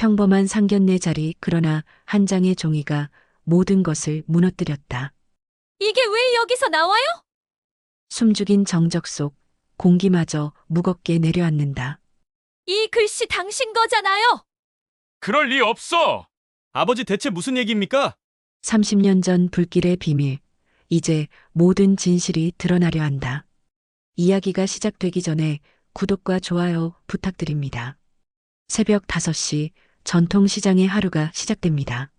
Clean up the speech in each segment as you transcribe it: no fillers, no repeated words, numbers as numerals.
평범한 상견례 자리, 그러나 한 장의 종이가 모든 것을 무너뜨렸다. 이게 왜 여기서 나와요? 숨죽인 정적 속 공기마저 무겁게 내려앉는다. 이 글씨 당신 거잖아요. 그럴 리 없어! 아버지 대체 무슨 얘기입니까? 30년 전 불길의 비밀. 이제 모든 진실이 드러나려 한다. 이야기가 시작되기 전에 구독과 좋아요 부탁드립니다. 새벽 5시 전통시장의 하루가 시작됩니다.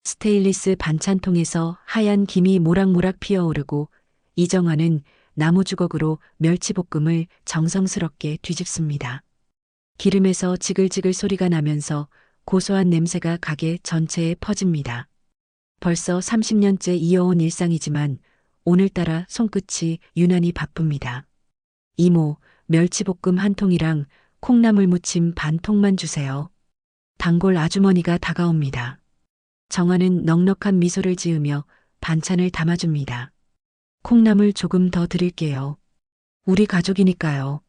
스테인리스 반찬통에서 하얀 김이 모락모락 피어오르고 이정화는 나무 주걱으로 멸치볶음을 정성스럽게 뒤집습니다. 기름에서 지글지글 소리가 나면서 고소한 냄새가 가게 전체에 퍼집니다. 벌써 30년째 이어온 일상이지만 오늘따라 손끝이 유난히 바쁩니다. 이모, 멸치볶음 한 통이랑 콩나물 무침 반 통만 주세요. 단골 아주머니가 다가옵니다. 정화는 넉넉한 미소를 지으며 반찬을 담아줍니다. 콩나물 조금 더 드릴게요. 우리 가족이니까요.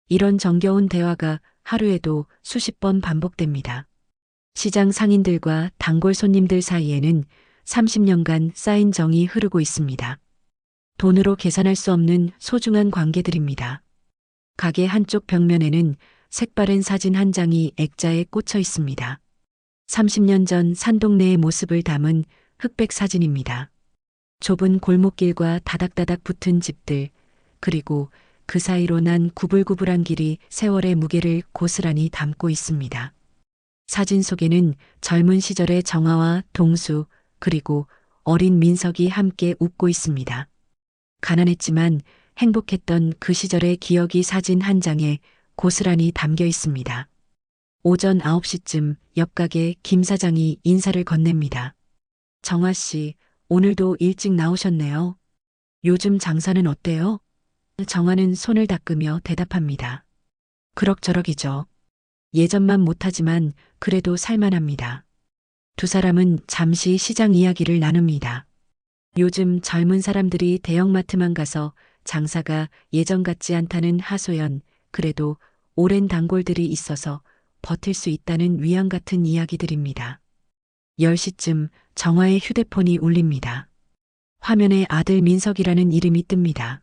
이런 정겨운 대화가 하루에도 수십 번 반복됩니다. 시장 상인들과 단골 손님들 사이에는 30년간 쌓인 정이 흐르고 있습니다. 돈으로 계산할 수 없는 소중한 관계들입니다. 가게 한쪽 벽면에는 색바랜 사진 한 장이 액자에 꽂혀 있습니다. 30년 전 산동네의 모습을 담은 흑백 사진입니다. 좁은 골목길과 다닥다닥 붙은 집들, 그리고 그 사이로 난 구불구불한 길이 세월의 무게를 고스란히 담고 있습니다. 사진 속에는 젊은 시절의 정화와 동수, 그리고 어린 민석이 함께 웃고 있습니다. 가난했지만 행복했던 그 시절의 기억이 사진 한 장에 고스란히 담겨 있습니다. 오전 9시쯤 옆 가게 김 사장이 인사를 건넵니다. 정화 씨, 오늘도 일찍 나오셨네요. 요즘 장사는 어때요? 정화는 손을 닦으며 대답합니다. 그럭저럭이죠. 예전만 못하지만 그래도 살만합니다. 두 사람은 잠시 시장 이야기를 나눕니다. 요즘 젊은 사람들이 대형마트만 가서 장사가 예전 같지 않다는 하소연, 그래도 오랜 단골들이 있어서 버틸 수 있다는 위안 같은 이야기들입니다. 10시쯤 정화의 휴대폰이 울립니다. 화면에 아들 민석이라는 이름이 뜹니다.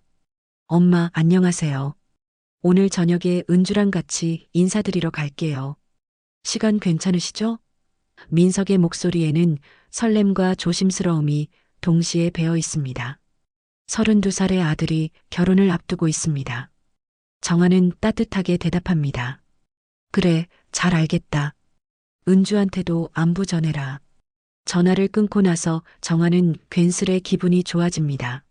엄마, 안녕하세요. 오늘 저녁에 은주랑 같이 인사드리러 갈게요. 시간 괜찮으시죠? 민석의 목소리에는 설렘과 조심스러움이 동시에 배어 있습니다. 32살의 아들이 결혼을 앞두고 있습니다. 정화는 따뜻하게 대답합니다. 그래, 잘 알겠다. 은주한테도 안부 전해라. 전화를 끊고 나서 정화는 괜스레 기분이 좋아집니다.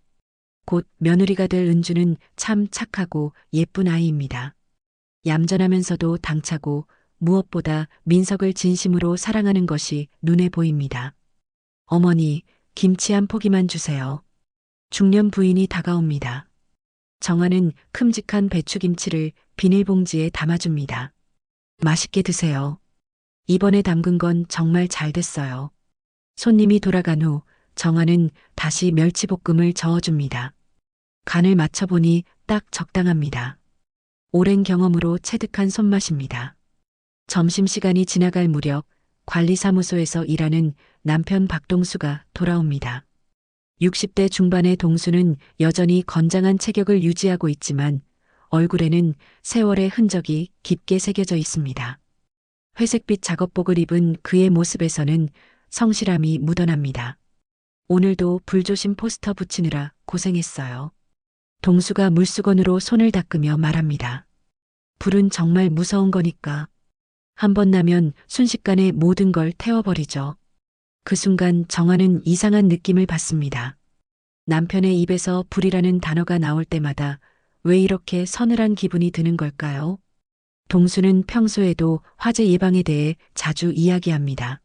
곧 며느리가 될 은주는 참 착하고 예쁜 아이입니다. 얌전하면서도 당차고 무엇보다 민석을 진심으로 사랑하는 것이 눈에 보입니다. 어머니, 김치 한 포기만 주세요. 중년 부인이 다가옵니다. 정화는 큼직한 배추김치를 비닐봉지에 담아줍니다. 맛있게 드세요. 이번에 담근 건 정말 잘 됐어요. 손님이 돌아간 후 정화는 다시 멸치볶음을 저어줍니다. 간을 맞춰보니 딱 적당합니다. 오랜 경험으로 체득한 손맛입니다. 점심시간이 지나갈 무렵 관리사무소에서 일하는 남편 박동수가 돌아옵니다. 60대 중반의 동수는 여전히 건장한 체격을 유지하고 있지만 얼굴에는 세월의 흔적이 깊게 새겨져 있습니다. 회색빛 작업복을 입은 그의 모습에서는 성실함이 묻어납니다. 오늘도 불조심 포스터 붙이느라 고생했어요. 동수가 물수건으로 손을 닦으며 말합니다. 불은 정말 무서운 거니까. 한 번 나면 순식간에 모든 걸 태워버리죠. 그 순간 정화는 이상한 느낌을 받습니다. 남편의 입에서 불이라는 단어가 나올 때마다 왜 이렇게 서늘한 기분이 드는 걸까요? 동수는 평소에도 화재 예방에 대해 자주 이야기합니다.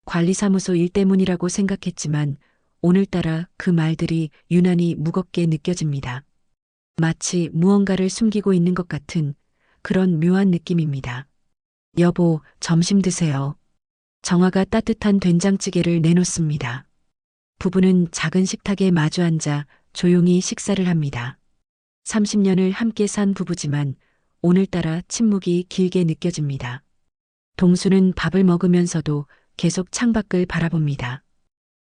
관리사무소 일 때문이라고 생각했지만 오늘따라 그 말들이 유난히 무겁게 느껴집니다. 마치 무언가를 숨기고 있는 것 같은 그런 묘한 느낌입니다. 여보, 점심 드세요. 정화가 따뜻한 된장찌개를 내놓습니다. 부부는 작은 식탁에 마주 앉아 조용히 식사를 합니다. 30년을 함께 산 부부지만 오늘따라 침묵이 길게 느껴집니다. 동수는 밥을 먹으면서도 계속 창밖을 바라봅니다.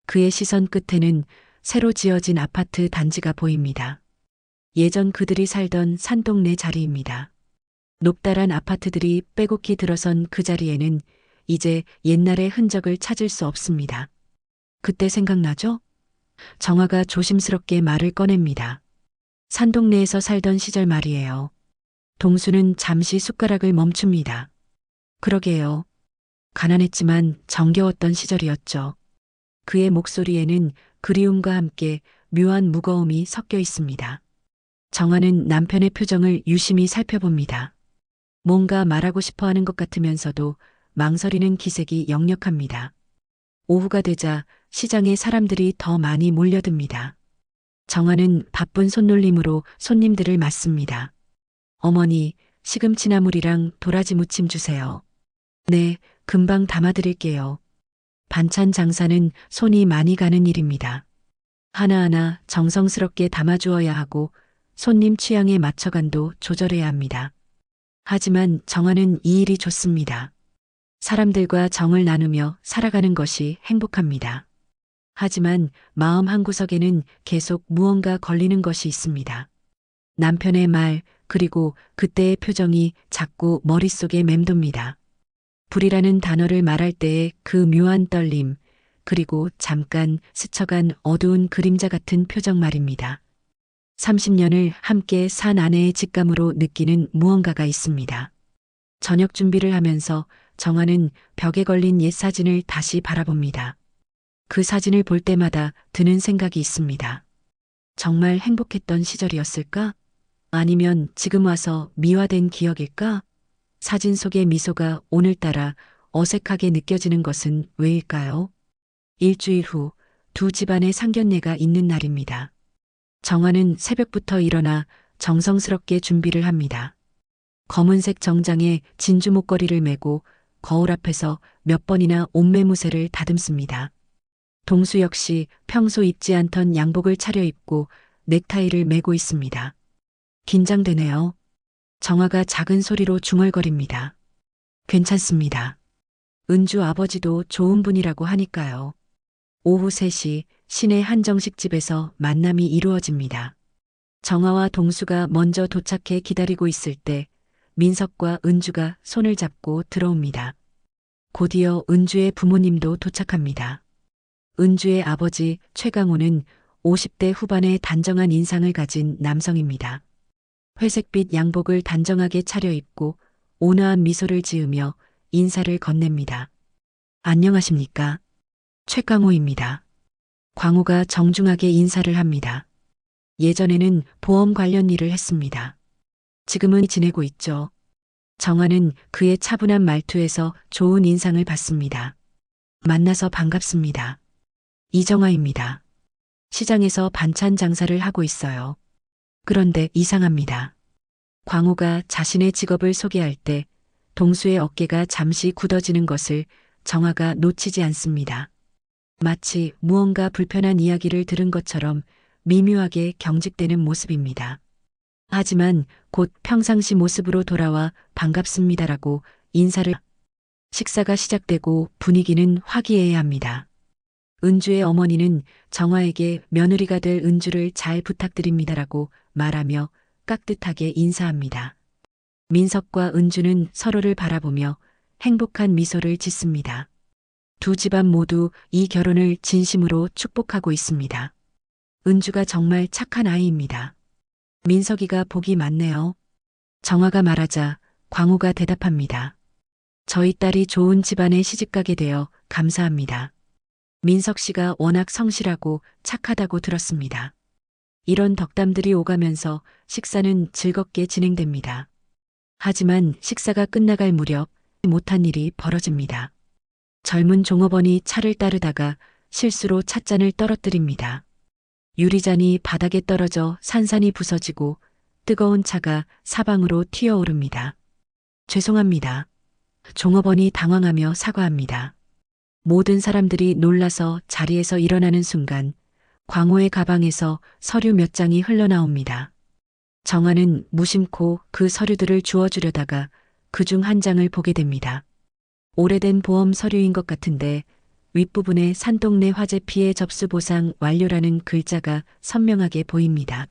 그의 시선 끝에는 새로 지어진 아파트 단지가 보입니다. 예전 그들이 살던 산동네 자리입니다. 높다란 아파트들이 빼곡히 들어선 그 자리에는 이제 옛날의 흔적을 찾을 수 없습니다. 그때 생각나죠? 정화가 조심스럽게 말을 꺼냅니다. 산동네에서 살던 시절 말이에요. 동수는 잠시 숟가락을 멈춥니다. 그러게요. 가난했지만 정겨웠던 시절이었죠. 그의 목소리에는 그리움과 함께 묘한 무거움이 섞여 있습니다. 정화는 남편의 표정을 유심히 살펴봅니다. 뭔가 말하고 싶어 하는 것 같으면서도 망설이는 기색이 역력합니다. 오후가 되자 시장에 사람들이 더 많이 몰려듭니다. 정화는 바쁜 손놀림으로 손님들을 맞습니다. 어머니, 시금치나물이랑 도라지 무침 주세요. 네, 금방 담아드릴게요. 반찬 장사는 손이 많이 가는 일입니다. 하나하나 정성스럽게 담아주어야 하고 손님 취향에 맞춰간도 조절해야 합니다. 하지만 정화는 이 일이 좋습니다. 사람들과 정을 나누며 살아가는 것이 행복합니다. 하지만 마음 한구석에는 계속 무언가 걸리는 것이 있습니다. 남편의 말, 그리고 그때의 표정이 자꾸 머릿속에 맴돕니다. 불이라는 단어를 말할 때의 그 묘한 떨림, 그리고 잠깐 스쳐간 어두운 그림자 같은 표정 말입니다. 30년을 함께 산 아내의 직감으로 느끼는 무언가가 있습니다. 저녁 준비를 하면서 정화는 벽에 걸린 옛 사진을 다시 바라봅니다. 그 사진을 볼 때마다 드는 생각이 있습니다. 정말 행복했던 시절이었을까? 아니면 지금 와서 미화된 기억일까? 사진 속의 미소가 오늘따라 어색하게 느껴지는 것은 왜일까요? 일주일 후 두 집안의 상견례가 있는 날입니다. 정화는 새벽부터 일어나 정성스럽게 준비를 합니다. 검은색 정장에 진주 목걸이를 메고 거울 앞에서 몇 번이나 옷매무새를 다듬습니다. 동수 역시 평소 입지 않던 양복을 차려입고 넥타이를 메고 있습니다. 긴장되네요. 정화가 작은 소리로 중얼거립니다. 괜찮습니다. 은주 아버지도 좋은 분이라고 하니까요. 오후 3시 시내 한정식 집에서 만남이 이루어집니다. 정화와 동수가 먼저 도착해 기다리고 있을 때 민석과 은주가 손을 잡고 들어옵니다. 곧이어 은주의 부모님도 도착합니다. 은주의 아버지 최강호는 50대 후반의 단정한 인상을 가진 남성입니다. 회색빛 양복을 단정하게 차려입고 온화한 미소를 지으며 인사를 건넵니다. 안녕하십니까? 최강호입니다. 광호가 정중하게 인사를 합니다. 예전에는 보험 관련 일을 했습니다. 지금은 지내고 있죠. 정화는 그의 차분한 말투에서 좋은 인상을 받습니다. 만나서 반갑습니다. 이정화입니다. 시장에서 반찬 장사를 하고 있어요. 그런데 이상합니다. 광호가 자신의 직업을 소개할 때 동수의 어깨가 잠시 굳어지는 것을 정화가 놓치지 않습니다. 마치 무언가 불편한 이야기를 들은 것처럼 미묘하게 경직되는 모습입니다. 하지만 곧 평상시 모습으로 돌아와 반갑습니다라고 인사를. 식사가 시작되고 분위기는 화기애애합니다. 은주의 어머니는 정화에게 며느리가 될 은주를 잘 부탁드립니다라고 말하며 깍듯하게 인사합니다. 민석과 은주는 서로를 바라보며 행복한 미소를 짓습니다. 두 집안 모두 이 결혼을 진심으로 축복하고 있습니다. 은주가 정말 착한 아이입니다. 민석이가 복이 많네요. 정화가 말하자 광호가 대답합니다. 저희 딸이 좋은 집안에 시집가게 되어 감사합니다. 민석 씨가 워낙 성실하고 착하다고 들었습니다. 이런 덕담들이 오가면서 식사는 즐겁게 진행됩니다. 하지만 식사가 끝나갈 무렵 못한 일이 벌어집니다. 젊은 종업원이 차를 따르다가 실수로 찻잔을 떨어뜨립니다. 유리잔이 바닥에 떨어져 산산이 부서지고 뜨거운 차가 사방으로 튀어오릅니다. 죄송합니다. 종업원이 당황하며 사과합니다. 모든 사람들이 놀라서 자리에서 일어나는 순간 광호의 가방에서 서류 몇 장이 흘러나옵니다. 정화는 무심코 그 서류들을 주워주려다가 그중 한 장을 보게 됩니다. 오래된 보험 서류인 것 같은데 윗부분에 산동네 화재 피해 접수 보상 완료라는 글자가 선명하게 보입니다.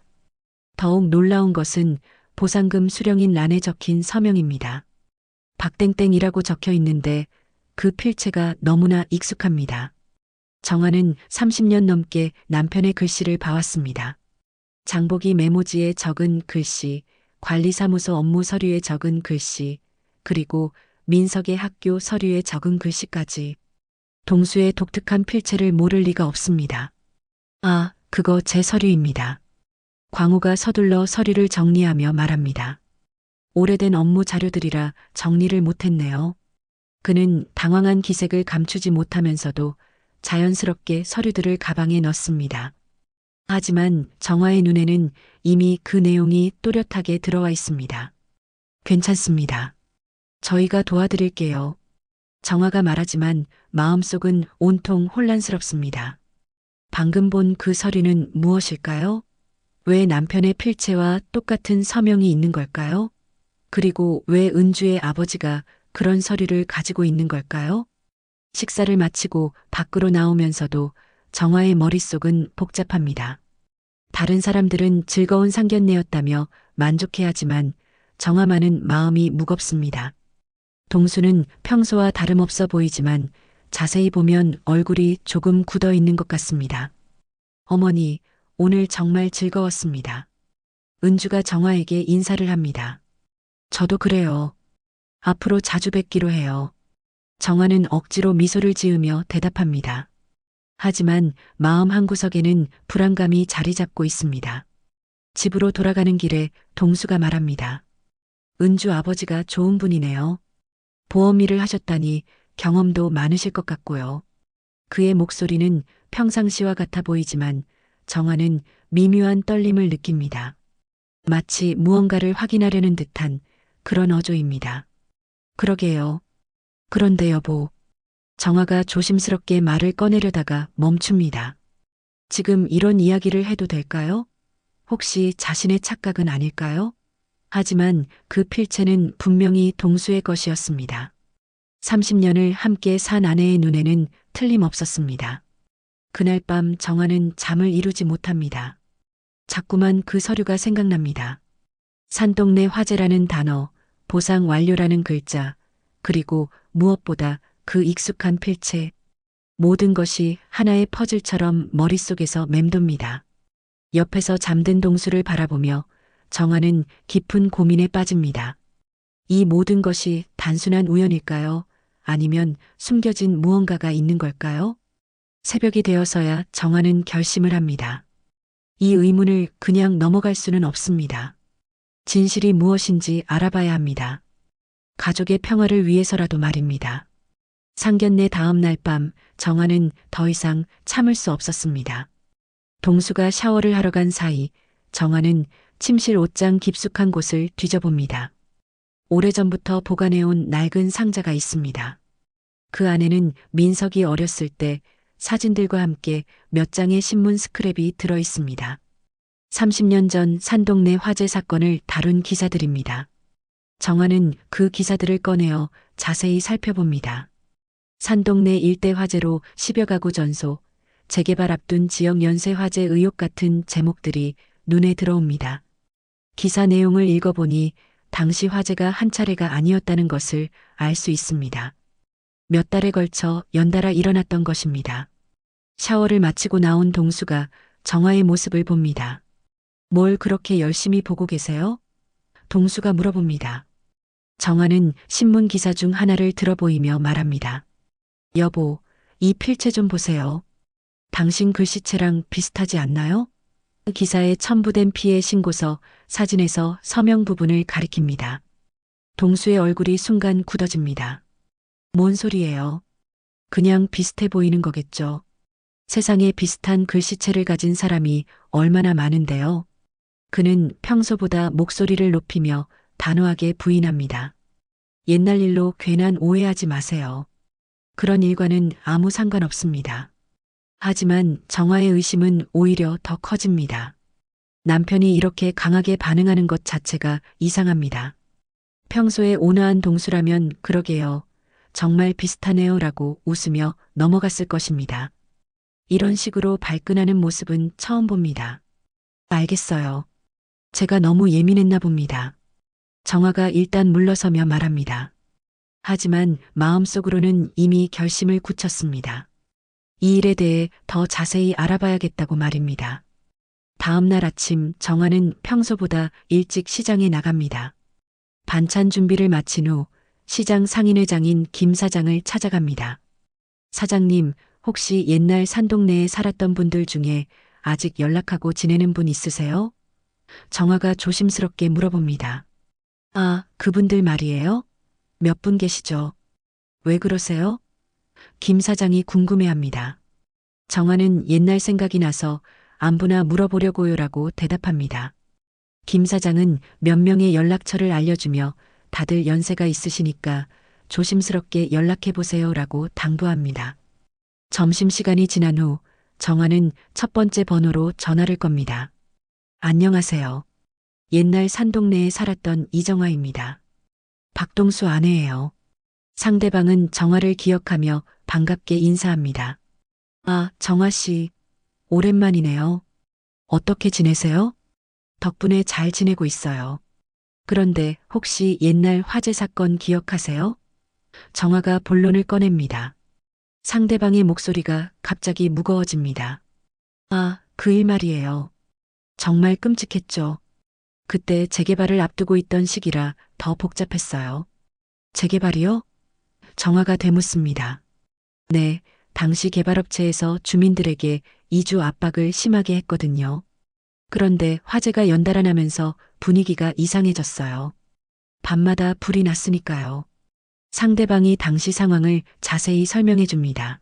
더욱 놀라운 것은 보상금 수령인 란에 적힌 서명입니다. 박땡땡이라고 적혀 있는데 그 필체가 너무나 익숙합니다. 정화는 30년 넘게 남편의 글씨를 봐왔습니다. 장보기 메모지에 적은 글씨, 관리사무소 업무 서류에 적은 글씨, 그리고 민석의 학교 서류에 적은 글씨까지. 동수의 독특한 필체를 모를 리가 없습니다. 아, 그거 제 서류입니다. 광우가 서둘러 서류를 정리하며 말합니다. 오래된 업무 자료들이라 정리를 못했네요. 그는 당황한 기색을 감추지 못하면서도 자연스럽게 서류들을 가방에 넣습니다. 하지만 정화의 눈에는 이미 그 내용이 또렷하게 들어와 있습니다. 괜찮습니다. 저희가 도와드릴게요. 정화가 말하지만 마음속은 온통 혼란스럽습니다. 방금 본 그 서류는 무엇일까요? 왜 남편의 필체와 똑같은 서명이 있는 걸까요? 그리고 왜 은주의 아버지가 그런 서류를 가지고 있는 걸까요? 식사를 마치고 밖으로 나오면서도 정화의 머릿속은 복잡합니다. 다른 사람들은 즐거운 상견례였다며 만족해하지만 정화만은 마음이 무겁습니다. 동수는 평소와 다름없어 보이지만 자세히 보면 얼굴이 조금 굳어 있는 것 같습니다. 어머니, 오늘 정말 즐거웠습니다. 은주가 정화에게 인사를 합니다. 저도 그래요. 앞으로 자주 뵙기로 해요. 정화는 억지로 미소를 지으며 대답합니다. 하지만 마음 한구석에는 불안감이 자리 잡고 있습니다. 집으로 돌아가는 길에 동수가 말합니다. 은주 아버지가 좋은 분이네요. 보험 일을 하셨다니 경험도 많으실 것 같고요. 그의 목소리는 평상시와 같아 보이지만 정화는 미묘한 떨림을 느낍니다. 마치 무언가를 확인하려는 듯한 그런 어조입니다. 그러게요. 그런데 여보. 정화가 조심스럽게 말을 꺼내려다가 멈춥니다. 지금 이런 이야기를 해도 될까요? 혹시 자신의 착각은 아닐까요? 하지만 그 필체는 분명히 동수의 것이었습니다. 30년을 함께 산 아내의 눈에는 틀림없었습니다. 그날 밤 정화는 잠을 이루지 못합니다. 자꾸만 그 서류가 생각납니다. 산동네 화재라는 단어, 보상 완료라는 글자, 그리고 무엇보다 그 익숙한 필체. 모든 것이 하나의 퍼즐처럼 머릿속에서 맴돕니다. 옆에서 잠든 동수를 바라보며 정화는 깊은 고민에 빠집니다. 이 모든 것이 단순한 우연일까요? 아니면 숨겨진 무언가가 있는 걸까요? 새벽이 되어서야 정화는 결심을 합니다. 이 의문을 그냥 넘어갈 수는 없습니다. 진실이 무엇인지 알아봐야 합니다. 가족의 평화를 위해서라도 말입니다. 상견례 다음 날 밤 정화는 더 이상 참을 수 없었습니다. 동수가 샤워를 하러 간 사이 정화는 침실 옷장 깊숙한 곳을 뒤져봅니다. 오래전부터 보관해온 낡은 상자가 있습니다. 그 안에는 민석이 어렸을 때 사진들과 함께 몇 장의 신문 스크랩이 들어 있습니다. 30년 전 산동네 화재 사건을 다룬 기사들입니다. 정화는 그 기사들을 꺼내어 자세히 살펴봅니다. 산동네 일대 화재로 10여 가구 전소, 재개발 앞둔 지역 연쇄 화재 의혹 같은 제목들이 눈에 들어옵니다. 기사 내용을 읽어보니 당시 화재가 한 차례가 아니었다는 것을 알 수 있습니다. 몇 달에 걸쳐 연달아 일어났던 것입니다. 샤워를 마치고 나온 동수가 정화의 모습을 봅니다. 뭘 그렇게 열심히 보고 계세요? 동수가 물어봅니다. 정화는 신문 기사 중 하나를 들어보이며 말합니다. 여보, 이 필체 좀 보세요. 당신 글씨체랑 비슷하지 않나요? 기사에 첨부된 피해 신고서 사진에서 서명 부분을 가리킵니다. 동수의 얼굴이 순간 굳어집니다. 뭔 소리예요? 그냥 비슷해 보이는 거겠죠. 세상에 비슷한 글씨체를 가진 사람이 얼마나 많은데요. 그는 평소보다 목소리를 높이며 단호하게 부인합니다. 옛날 일로 괜한 오해하지 마세요. 그런 일과는 아무 상관없습니다. 하지만 정화의 의심은 오히려 더 커집니다. 남편이 이렇게 강하게 반응하는 것 자체가 이상합니다. 평소에 온화한 동수라면 그러게요. 정말 비슷하네요 라고 웃으며 넘어갔을 것입니다. 이런 식으로 발끈하는 모습은 처음 봅니다. 알겠어요. 제가 너무 예민했나 봅니다. 정화가 일단 물러서며 말합니다. 하지만 마음속으로는 이미 결심을 굳혔습니다. 이 일에 대해 더 자세히 알아봐야겠다고 말입니다. 다음 날 아침 정화는 평소보다 일찍 시장에 나갑니다. 반찬 준비를 마친 후 시장 상인회장인 김 사장을 찾아갑니다. 사장님, 혹시 옛날 산동네에 살았던 분들 중에 아직 연락하고 지내는 분 있으세요? 정화가 조심스럽게 물어봅니다. 아, 그분들 말이에요? 몇 분 계시죠? 왜 그러세요? 김 사장이 궁금해합니다. 정화는 옛날 생각이 나서 안부나 물어보려고요라고 대답합니다. 김 사장은 몇 명의 연락처를 알려주며 다들 연세가 있으시니까 조심스럽게 연락해보세요라고 당부합니다. 점심시간이 지난 후 정화는 첫 번째 번호로 전화를 겁니다. 안녕하세요. 옛날 산동네에 살았던 이정화입니다. 박동수 아내예요. 상대방은 정화를 기억하며 반갑게 인사합니다. 아, 정화 씨. 오랜만이네요. 어떻게 지내세요? 덕분에 잘 지내고 있어요. 그런데 혹시 옛날 화재 사건 기억하세요? 정화가 본론을 꺼냅니다. 상대방의 목소리가 갑자기 무거워집니다. 아, 그 일 말이에요. 정말 끔찍했죠. 그때 재개발을 앞두고 있던 시기라 더 복잡했어요. 재개발이요? 정화가 되묻습니다. 네, 당시 개발업체에서 주민들에게 이주 압박을 심하게 했거든요. 그런데 화재가 연달아 나면서 분위기가 이상해졌어요. 밤마다 불이 났으니까요. 상대방이 당시 상황을 자세히 설명해 줍니다.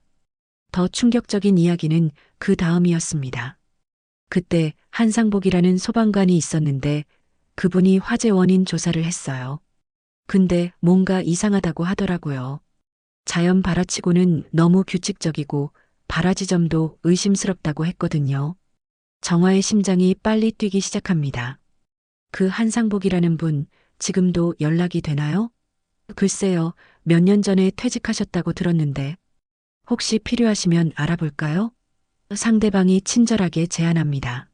더 충격적인 이야기는 그 다음이었습니다. 그때 한상복이라는 소방관이 있었는데 그분이 화재 원인 조사를 했어요. 근데 뭔가 이상하다고 하더라고요. 자연 발화치고는 너무 규칙적이고 발화 지점도 의심스럽다고 했거든요. 정화의 심장이 빨리 뛰기 시작합니다. 그 한상복이라는 분 지금도 연락이 되나요? 글쎄요, 몇 년 전에 퇴직하셨다고 들었는데 혹시 필요하시면 알아볼까요? 상대방이 친절하게 제안합니다.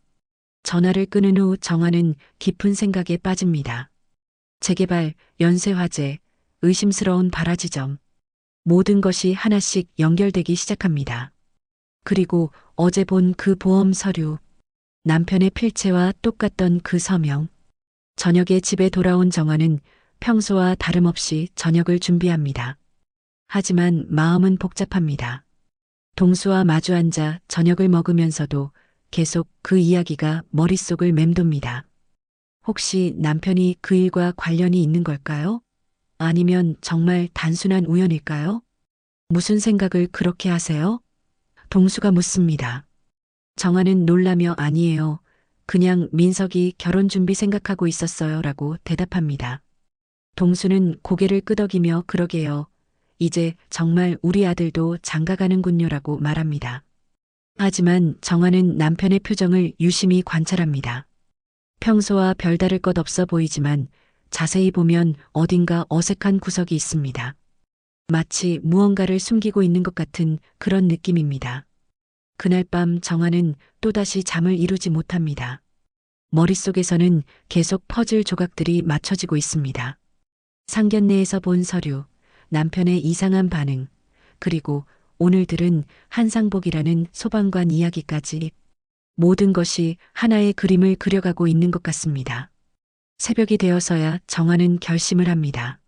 전화를 끊은 후 정화는 깊은 생각에 빠집니다. 재개발, 연쇄화재, 의심스러운 발화 지점. 모든 것이 하나씩 연결되기 시작합니다. 그리고 어제 본 그 보험 서류. 남편의 필체와 똑같던 그 서명. 저녁에 집에 돌아온 정화는 평소와 다름없이 저녁을 준비합니다. 하지만 마음은 복잡합니다. 동수와 마주 앉아 저녁을 먹으면서도 계속 그 이야기가 머릿속을 맴돕니다. 혹시 남편이 그 일과 관련이 있는 걸까요? 아니면 정말 단순한 우연일까요? 무슨 생각을 그렇게 하세요? 동수가 묻습니다. 정화는 놀라며 아니에요. 그냥 민석이 결혼 준비 생각하고 있었어요 라고 대답합니다. 동수는 고개를 끄덕이며 그러게요. 이제 정말 우리 아들도 장가가는군요 라고 말합니다. 하지만 정화는 남편의 표정을 유심히 관찰합니다. 평소와 별다를 것 없어 보이지만 자세히 보면 어딘가 어색한 구석이 있습니다. 마치 무언가를 숨기고 있는 것 같은 그런 느낌입니다. 그날 밤 정화는 또다시 잠을 이루지 못합니다. 머릿속에서는 계속 퍼즐 조각들이 맞춰지고 있습니다. 상견례에서 본 서류, 남편의 이상한 반응, 그리고 오늘 들은 한상복이라는 소방관 이야기까지 모든 것이 하나의 그림을 그려가고 있는 것 같습니다. 새벽이 되어서야 정화는 결심을 합니다.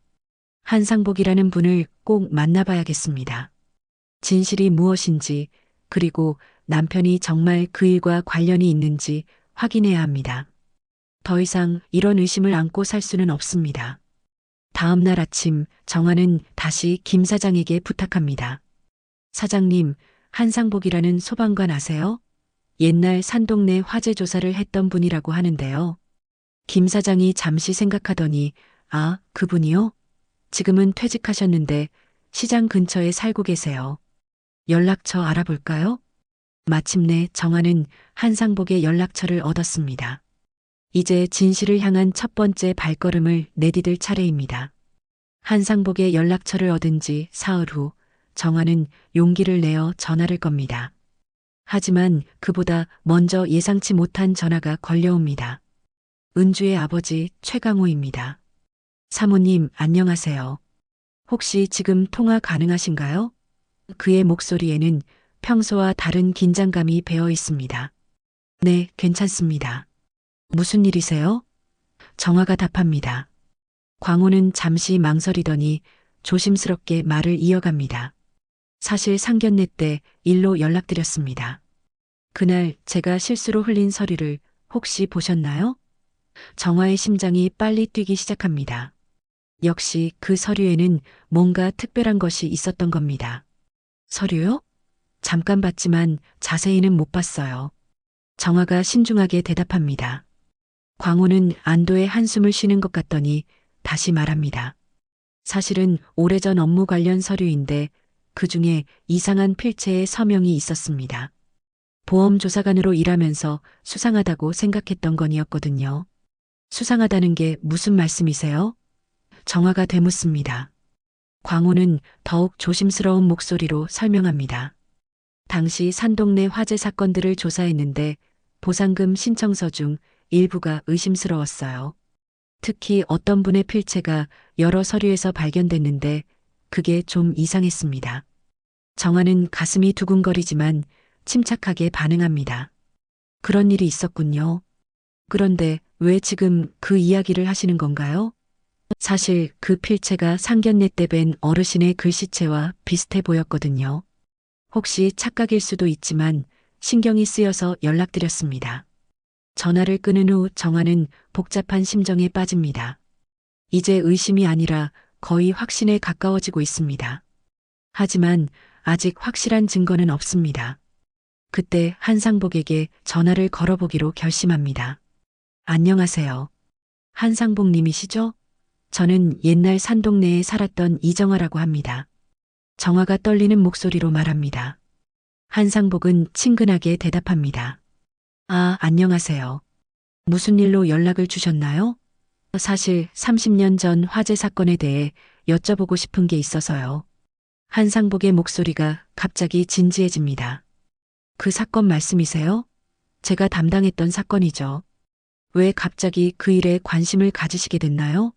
한상복이라는 분을 꼭 만나봐야겠습니다. 진실이 무엇인지, 그리고 남편이 정말 그 일과 관련이 있는지 확인해야 합니다. 더 이상 이런 의심을 안고 살 수는 없습니다. 다음 날 아침 정화는 다시 김 사장에게 부탁합니다. 사장님, 한상복이라는 소방관 아세요? 옛날 산동네 화재 조사를 했던 분이라고 하는데요. 김 사장이 잠시 생각하더니 아, 그분이요? 지금은 퇴직하셨는데 시장 근처에 살고 계세요. 연락처 알아볼까요? 마침내 정화는 한상복의 연락처를 얻었습니다. 이제 진실을 향한 첫 번째 발걸음을 내디딜 차례입니다. 한상복의 연락처를 얻은 지 사흘 후 정화는 용기를 내어 전화를 겁니다. 하지만 그보다 먼저 예상치 못한 전화가 걸려옵니다. 은주의 아버지 최강호입니다. 사모님, 안녕하세요. 혹시 지금 통화 가능하신가요? 그의 목소리에는 평소와 다른 긴장감이 배어 있습니다. 네, 괜찮습니다. 무슨 일이세요? 정화가 답합니다. 광호는 잠시 망설이더니 조심스럽게 말을 이어갑니다. 사실 상견례 때 일로 연락드렸습니다. 그날 제가 실수로 흘린 서류를 혹시 보셨나요? 정화의 심장이 빨리 뛰기 시작합니다. 역시 그 서류에는 뭔가 특별한 것이 있었던 겁니다. 서류요? 잠깐 봤지만 자세히는 못 봤어요. 정화가 신중하게 대답합니다. 광호는 안도의 한숨을 쉬는 것 같더니 다시 말합니다. 사실은 오래전 업무 관련 서류인데 그 중에 이상한 필체의 서명이 있었습니다. 보험조사관으로 일하면서 수상하다고 생각했던 건이었거든요. 수상하다는 게 무슨 말씀이세요? 정화가 되묻습니다. 광호는 더욱 조심스러운 목소리로 설명합니다. 당시 산동네 화재 사건들을 조사했는데 보상금 신청서 중 일부가 의심스러웠어요. 특히 어떤 분의 필체가 여러 서류에서 발견됐는데 그게 좀 이상했습니다. 정화는 가슴이 두근거리지만 침착하게 반응합니다. 그런 일이 있었군요. 그런데 왜 지금 그 이야기를 하시는 건가요? 사실 그 필체가 상견례 때 뵌 어르신의 글씨체와 비슷해 보였거든요. 혹시 착각일 수도 있지만 신경이 쓰여서 연락드렸습니다. 전화를 끊은 후 정화는 복잡한 심정에 빠집니다. 이제 의심이 아니라 거의 확신에 가까워지고 있습니다. 하지만 아직 확실한 증거는 없습니다. 그때 한상복에게 전화를 걸어보기로 결심합니다. 안녕하세요. 한상복님이시죠? 저는 옛날 산동네에 살았던 이정화라고 합니다. 정화가 떨리는 목소리로 말합니다. 한상복은 친근하게 대답합니다. 아, 안녕하세요. 무슨 일로 연락을 주셨나요? 사실 30년 전 화재 사건에 대해 여쭤보고 싶은 게 있어서요. 한상복의 목소리가 갑자기 진지해집니다. 그 사건 말씀이세요? 제가 담당했던 사건이죠. 왜 갑자기 그 일에 관심을 가지시게 됐나요?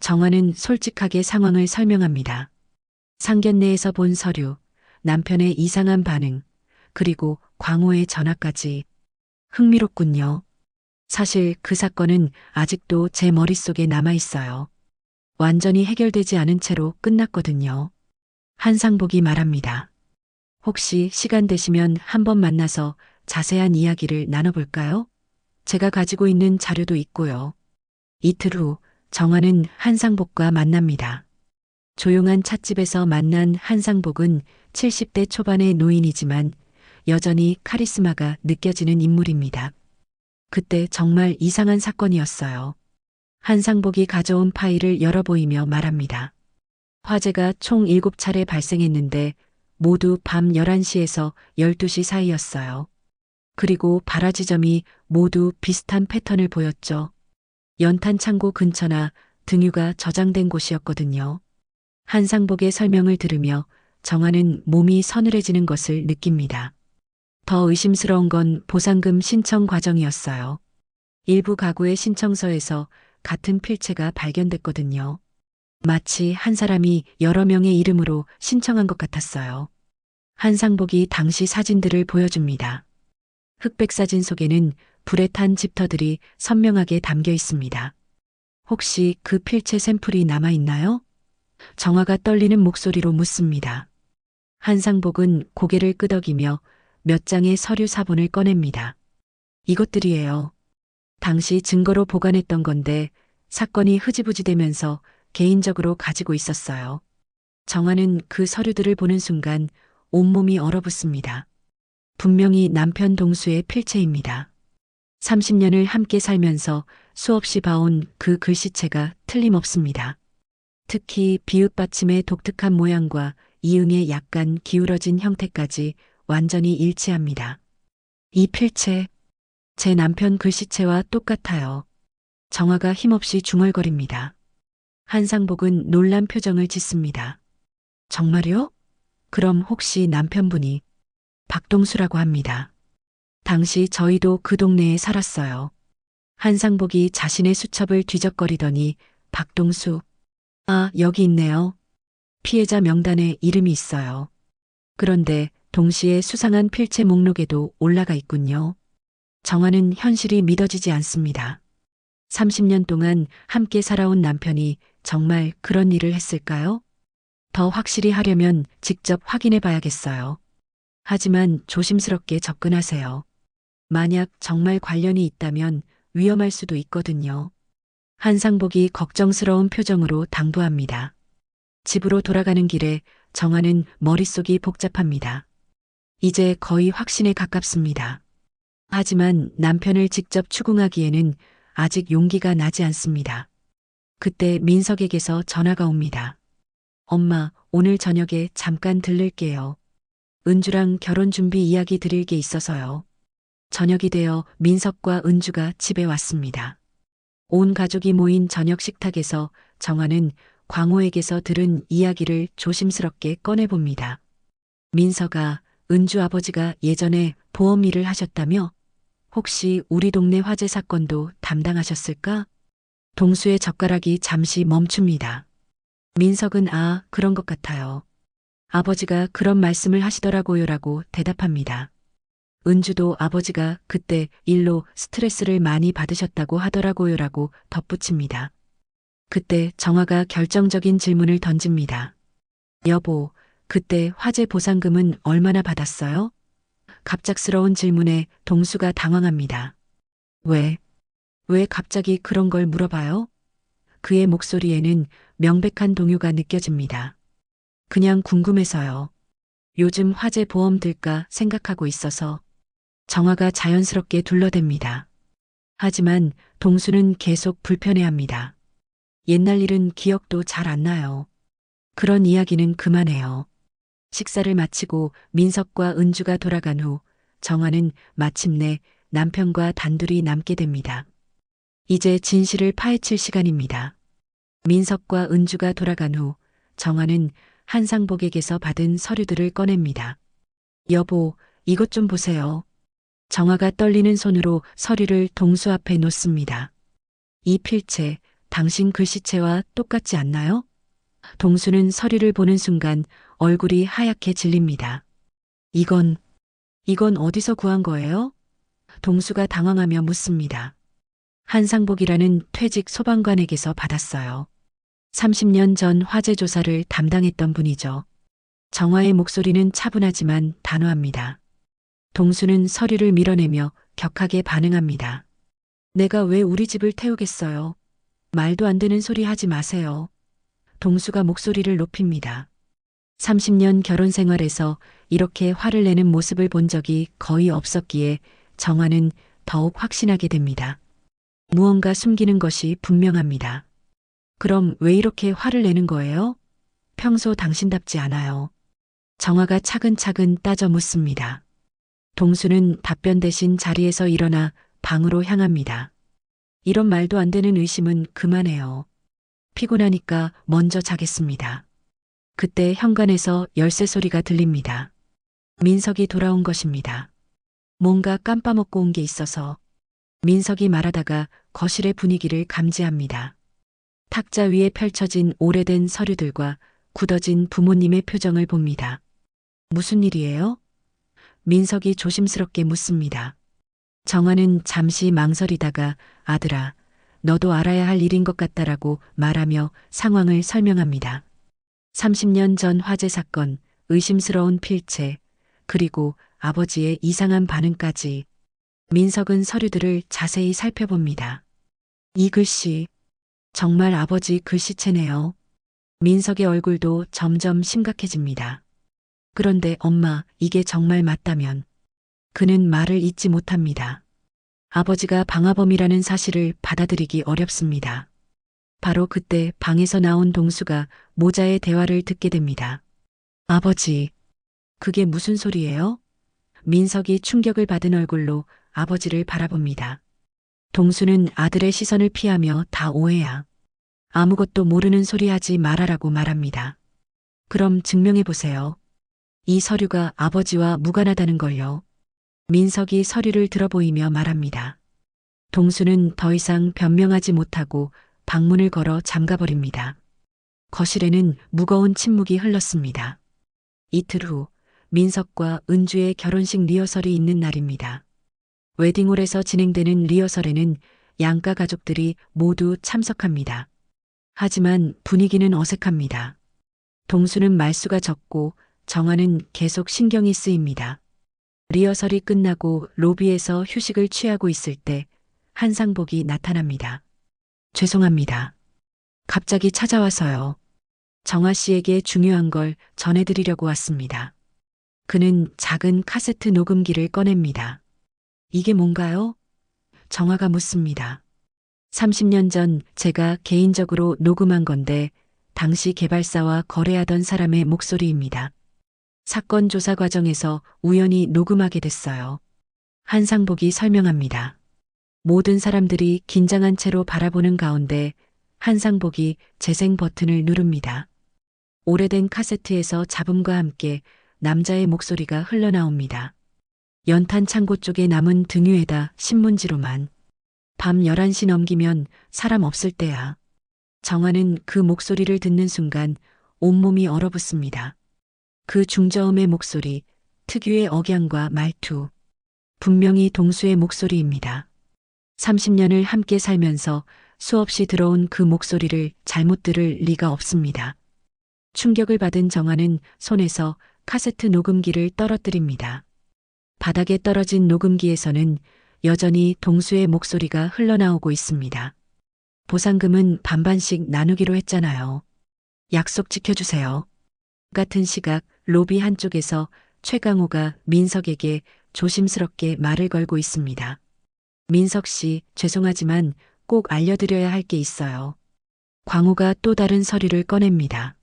정화는 솔직하게 상황을 설명합니다. 상견례에서 본 서류, 남편의 이상한 반응, 그리고 광호의 전화까지. 흥미롭군요. 사실 그 사건은 아직도 제 머릿속에 남아 있어요. 완전히 해결되지 않은 채로 끝났거든요. 한상복이 말합니다. 혹시 시간 되시면 한번 만나서 자세한 이야기를 나눠볼까요? 제가 가지고 있는 자료도 있고요. 이틀 후 정화는 한상복과 만납니다. 조용한 찻집에서 만난 한상복은 70대 초반의 노인이지만 여전히 카리스마가 느껴지는 인물입니다. 그때 정말 이상한 사건이었어요. 한상복이 가져온 파일을 열어보이며 말합니다. 화재가 총 7차례 발생했는데 모두 밤 11시에서 12시 사이였어요. 그리고 발화 지점이 모두 비슷한 패턴을 보였죠. 연탄 창고 근처나 등유가 저장된 곳이었거든요. 한상복의 설명을 들으며 정화는 몸이 서늘해지는 것을 느낍니다. 더 의심스러운 건 보상금 신청 과정이었어요. 일부 가구의 신청서에서 같은 필체가 발견됐거든요. 마치 한 사람이 여러 명의 이름으로 신청한 것 같았어요. 한상복이 당시 사진들을 보여줍니다. 흑백 사진 속에는 불에 탄 집터들이 선명하게 담겨 있습니다. 혹시 그 필체 샘플이 남아 있나요? 정화가 떨리는 목소리로 묻습니다. 한상복은 고개를 끄덕이며 몇 장의 서류 사본을 꺼냅니다. 이것들이에요. 당시 증거로 보관했던 건데 사건이 흐지부지되면서 개인적으로 가지고 있었어요. 정화는 그 서류들을 보는 순간 온몸이 얼어붙습니다. 분명히 남편 동수의 필체입니다. 30년을 함께 살면서 수없이 봐온 그 글씨체가 틀림없습니다. 특히 비읍 받침의 독특한 모양과 이응의 약간 기울어진 형태까지 완전히 일치합니다. 이 필체, 제 남편 글씨체와 똑같아요. 정화가 힘없이 중얼거립니다. 한상복은 놀란 표정을 짓습니다. 정말요? 그럼 혹시 남편분이 박동수라고 합니다. 당시 저희도 그 동네에 살았어요. 한상복이 자신의 수첩을 뒤적거리더니 박동수, 아, 여기 있네요. 피해자 명단에 이름이 있어요. 그런데 동시에 수상한 필체 목록에도 올라가 있군요. 정화는 현실이 믿어지지 않습니다. 30년 동안 함께 살아온 남편이 정말 그런 일을 했을까요? 더 확실히 하려면 직접 확인해 봐야겠어요. 하지만 조심스럽게 접근하세요. 만약 정말 관련이 있다면 위험할 수도 있거든요. 한상복이 걱정스러운 표정으로 당부합니다. 집으로 돌아가는 길에 정화는 머릿속이 복잡합니다. 이제 거의 확신에 가깝습니다. 하지만 남편을 직접 추궁하기에는 아직 용기가 나지 않습니다. 그때 민석에게서 전화가 옵니다. 엄마, 오늘 저녁에 잠깐 들를게요. 은주랑 결혼 준비 이야기 드릴 게 있어서요. 저녁이 되어 민석과 은주가 집에 왔습니다. 온 가족이 모인 저녁 식탁에서 정화는 광호에게서 들은 이야기를 조심스럽게 꺼내봅니다. 민석아, 은주 아버지가 예전에 보험 일을 하셨다며? 혹시 우리 동네 화재 사건도 담당하셨을까? 동수의 젓가락이 잠시 멈춥니다. 민석은 아, 그런 것 같아요. 아버지가 그런 말씀을 하시더라고요라고 대답합니다. 은주도 아버지가 그때 일로 스트레스를 많이 받으셨다고 하더라고요라고 덧붙입니다. 그때 정화가 결정적인 질문을 던집니다. 여보, 그때 화재 보상금은 얼마나 받았어요? 갑작스러운 질문에 동수가 당황합니다. 왜 갑자기 그런 걸 물어봐요? 그의 목소리에는 명백한 동요가 느껴집니다. 그냥 궁금해서요. 요즘 화재 보험 들까 생각하고 있어서. 정화가 자연스럽게 둘러댑니다. 하지만 동수는 계속 불편해합니다. 옛날 일은 기억도 잘 안 나요. 그런 이야기는 그만해요. 식사를 마치고 민석과 은주가 돌아간 후 정화는 마침내 남편과 단둘이 남게 됩니다. 이제 진실을 파헤칠 시간입니다. 민석과 은주가 돌아간 후 정화는 한상복에게서 받은 서류들을 꺼냅니다. 여보, 이것 좀 보세요. 정화가 떨리는 손으로 서류를 동수 앞에 놓습니다. 이 필체, 당신 글씨체와 똑같지 않나요? 동수는 서류를 보는 순간 얼굴이 하얗게 질립니다. 이건 어디서 구한 거예요? 동수가 당황하며 묻습니다. 한상복이라는 퇴직 소방관에게서 받았어요. 30년 전 화재 조사를 담당했던 분이죠. 정화의 목소리는 차분하지만 단호합니다. 동수는 서류를 밀어내며 격하게 반응합니다. 내가 왜 우리 집을 태우겠어요? 말도 안 되는 소리 하지 마세요. 동수가 목소리를 높입니다. 30년 결혼 생활에서 이렇게 화를 내는 모습을 본 적이 거의 없었기에 정화는 더욱 확신하게 됩니다. 무언가 숨기는 것이 분명합니다. 그럼 왜 이렇게 화를 내는 거예요? 평소 당신답지 않아요. 정화가 차근차근 따져 묻습니다. 동수는 답변 대신 자리에서 일어나 방으로 향합니다. 이런 말도 안 되는 의심은 그만해요. 피곤하니까 먼저 자겠습니다. 그때 현관에서 열쇠 소리가 들립니다. 민석이 돌아온 것입니다. 뭔가 깜빠먹고 온 게 있어서 민석이 말하다가 거실의 분위기를 감지합니다. 탁자 위에 펼쳐진 오래된 서류들과 굳어진 부모님의 표정을 봅니다. 무슨 일이에요? 민석이 조심스럽게 묻습니다. 정화는 잠시 망설이다가 아들아, 너도 알아야 할 일인 것 같다라고 말하며 상황을 설명합니다. 30년 전 화재 사건, 의심스러운 필체, 그리고 아버지의 이상한 반응까지 민석은 서류들을 자세히 살펴봅니다. 이 글씨, 정말 아버지 글씨체네요. 민석의 얼굴도 점점 심각해집니다. 그런데 엄마, 이게 정말 맞다면 그는 말을 잇지 못합니다. 아버지가 방화범이라는 사실을 받아들이기 어렵습니다. 바로 그때 방에서 나온 동수가 모자의 대화를 듣게 됩니다. 아버지, 그게 무슨 소리예요? 민석이 충격을 받은 얼굴로 아버지를 바라봅니다. 동수는 아들의 시선을 피하며 다 오해야. 아무것도 모르는 소리 하지 말아라고 말합니다. 그럼 증명해 보세요. 이 서류가 아버지와 무관하다는 걸요. 민석이 서류를 들어보이며 말합니다. 동수는 더 이상 변명하지 못하고 방문을 걸어 잠가버립니다. 거실에는 무거운 침묵이 흘렀습니다. 이틀 후 민석과 은주의 결혼식 리허설이 있는 날입니다. 웨딩홀에서 진행되는 리허설에는 양가 가족들이 모두 참석합니다. 하지만 분위기는 어색합니다. 동수는 말수가 적고 정아는 계속 신경이 쓰입니다. 리허설이 끝나고 로비에서 휴식을 취하고 있을 때 한상복이 나타납니다. 죄송합니다. 갑자기 찾아와서요. 정아 씨에게 중요한 걸 전해드리려고 왔습니다. 그는 작은 카세트 녹음기를 꺼냅니다. 이게 뭔가요? 정아가 묻습니다. 30년 전 제가 개인적으로 녹음한 건데 당시 개발사와 거래하던 사람의 목소리입니다. 사건 조사 과정에서 우연히 녹음하게 됐어요. 한상복이 설명합니다. 모든 사람들이 긴장한 채로 바라보는 가운데 한상복이 재생 버튼을 누릅니다. 오래된 카세트에서 잡음과 함께 남자의 목소리가 흘러나옵니다. 연탄 창고 쪽에 남은 등유에다 신문지로만. 밤 11시 넘기면 사람 없을 때야. 정아는 그 목소리를 듣는 순간 온몸이 얼어붙습니다. 그 중저음의 목소리, 특유의 억양과 말투. 분명히 동수의 목소리입니다. 30년을 함께 살면서 수없이 들어온 그 목소리를 잘못 들을 리가 없습니다. 충격을 받은 정아는 손에서 카세트 녹음기를 떨어뜨립니다. 바닥에 떨어진 녹음기에서는 여전히 동수의 목소리가 흘러나오고 있습니다. 보상금은 반반씩 나누기로 했잖아요. 약속 지켜주세요. 같은 시각 로비 한쪽에서 최강호가 민석에게 조심스럽게 말을 걸고 있습니다. 민석 씨, 죄송하지만 꼭 알려드려야 할 게 있어요. 광호가 또 다른 서류를 꺼냅니다.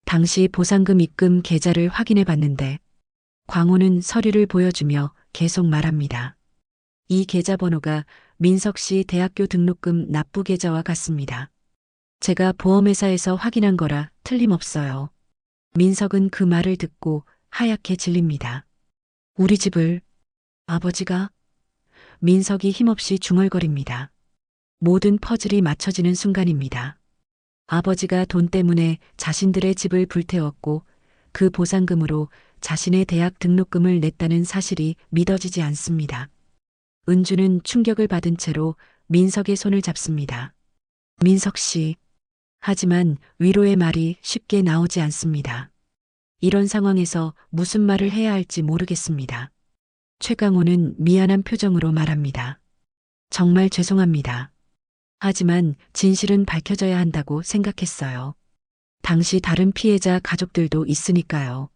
당시 보상금 입금 계좌를 확인해 봤는데 광호는 서류를 보여주며 계속 말합니다. 이 계좌번호가 민석 씨 대학교 등록금 납부 계좌와 같습니다. 제가 보험회사에서 확인한 거라 틀림없어요. 민석은 그 말을 듣고 하얗게 질립니다. 우리 집을 아버지가? 민석이 힘없이 중얼거립니다. 모든 퍼즐이 맞춰지는 순간입니다. 아버지가 돈 때문에 자신들의 집을 불태웠고 그 보상금으로 자신의 대학 등록금을 냈다는 사실이 믿어지지 않습니다. 은주는 충격을 받은 채로 민석의 손을 잡습니다. 민석 씨. 하지만 위로의 말이 쉽게 나오지 않습니다. 이런 상황에서 무슨 말을 해야 할지 모르겠습니다. 최강호는 미안한 표정으로 말합니다. 정말 죄송합니다. 하지만 진실은 밝혀져야 한다고 생각했어요. 당시 다른 피해자 가족들도 있으니까요.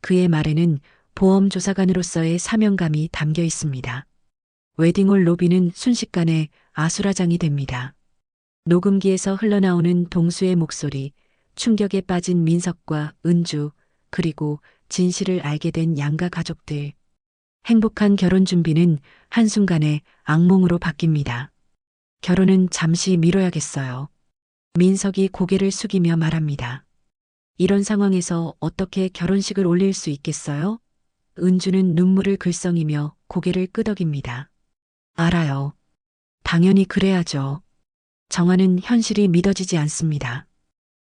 그의 말에는 보험조사관으로서의 사명감이 담겨 있습니다. 웨딩홀 로비는 순식간에 아수라장이 됩니다. 녹음기에서 흘러나오는 동수의 목소리, 충격에 빠진 민석과 은주, 그리고 진실을 알게 된 양가 가족들. 행복한 결혼 준비는 한순간에 악몽으로 바뀝니다. 결혼은 잠시 미뤄야겠어요. 민석이 고개를 숙이며 말합니다. 이런 상황에서 어떻게 결혼식을 올릴 수 있겠어요? 은주는 눈물을 글썽이며 고개를 끄덕입니다. 알아요. 당연히 그래야죠. 정아는 현실이 믿어지지 않습니다.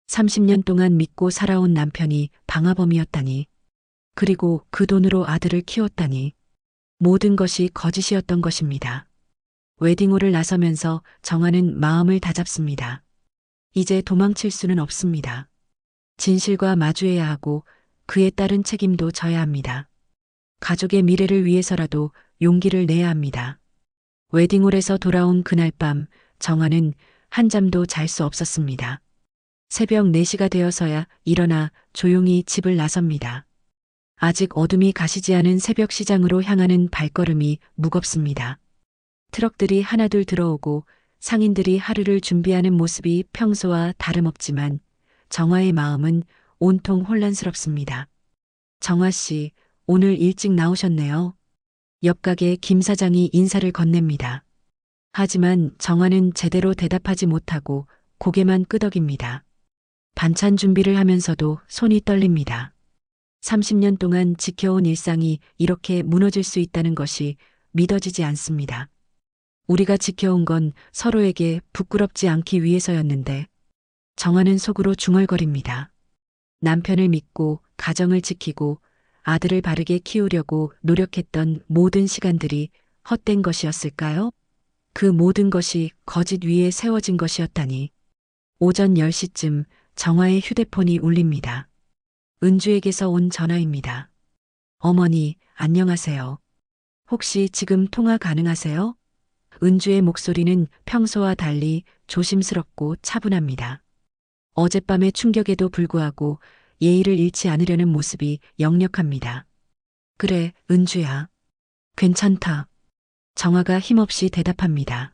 30년 동안 믿고 살아온 남편이 방화범이었다니. 그리고 그 돈으로 아들을 키웠다니. 모든 것이 거짓이었던 것입니다. 웨딩홀을 나서면서 정아는 마음을 다잡습니다. 이제 도망칠 수는 없습니다. 진실과 마주해야 하고 그에 따른 책임도 져야 합니다. 가족의 미래를 위해서라도 용기를 내야 합니다. 웨딩홀에서 돌아온 그날 밤 정아는 한잠도 잘 수 없었습니다. 새벽 4시가 되어서야 일어나 조용히 집을 나섭니다. 아직 어둠이 가시지 않은 새벽 시장으로 향하는 발걸음이 무겁습니다. 트럭들이 하나둘 들어오고 상인들이 하루를 준비하는 모습이 평소와 다름없지만 정아의 마음은 온통 혼란스럽습니다. 정아 씨, 오늘 일찍 나오셨네요. 옆 가게 김 사장이 인사를 건넵니다. 하지만 정아는 제대로 대답하지 못하고 고개만 끄덕입니다. 반찬 준비를 하면서도 손이 떨립니다. 30년 동안 지켜온 일상이 이렇게 무너질 수 있다는 것이 믿어지지 않습니다. 우리가 지켜온 건 서로에게 부끄럽지 않기 위해서였는데 정화는 속으로 중얼거립니다. 남편을 믿고 가정을 지키고 아들을 바르게 키우려고 노력했던 모든 시간들이 헛된 것이었을까요? 그 모든 것이 거짓 위에 세워진 것이었다니. 오전 10시쯤 정화의 휴대폰이 울립니다. 은주에게서 온 전화입니다. 어머니, 안녕하세요. 혹시 지금 통화 가능하세요? 은주의 목소리는 평소와 달리 조심스럽고 차분합니다. 어젯밤의 충격에도 불구하고 예의를 잃지 않으려는 모습이 역력합니다. 그래, 은주야. 괜찮다. 정화가 힘없이 대답합니다.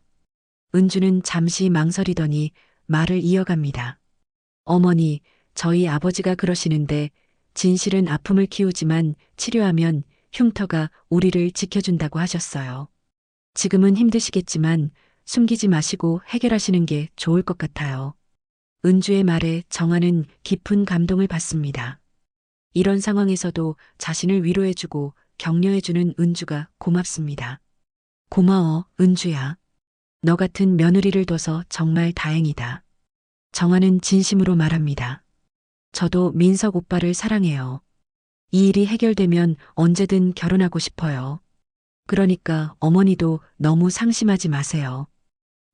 은주는 잠시 망설이더니 말을 이어갑니다. 어머니, 저희 아버지가 그러시는데 진실은 아픔을 키우지만 치료하면 흉터가 우리를 지켜준다고 하셨어요. 지금은 힘드시겠지만 숨기지 마시고 해결하시는 게 좋을 것 같아요. 은주의 말에 정화는 깊은 감동을 받습니다. 이런 상황에서도 자신을 위로해주고 격려해주는 은주가 고맙습니다. 고마워, 은주야. 너 같은 며느리를 둬서 정말 다행이다. 정화는 진심으로 말합니다. 저도 민석 오빠를 사랑해요. 이 일이 해결되면 언제든 결혼하고 싶어요. 그러니까 어머니도 너무 상심하지 마세요.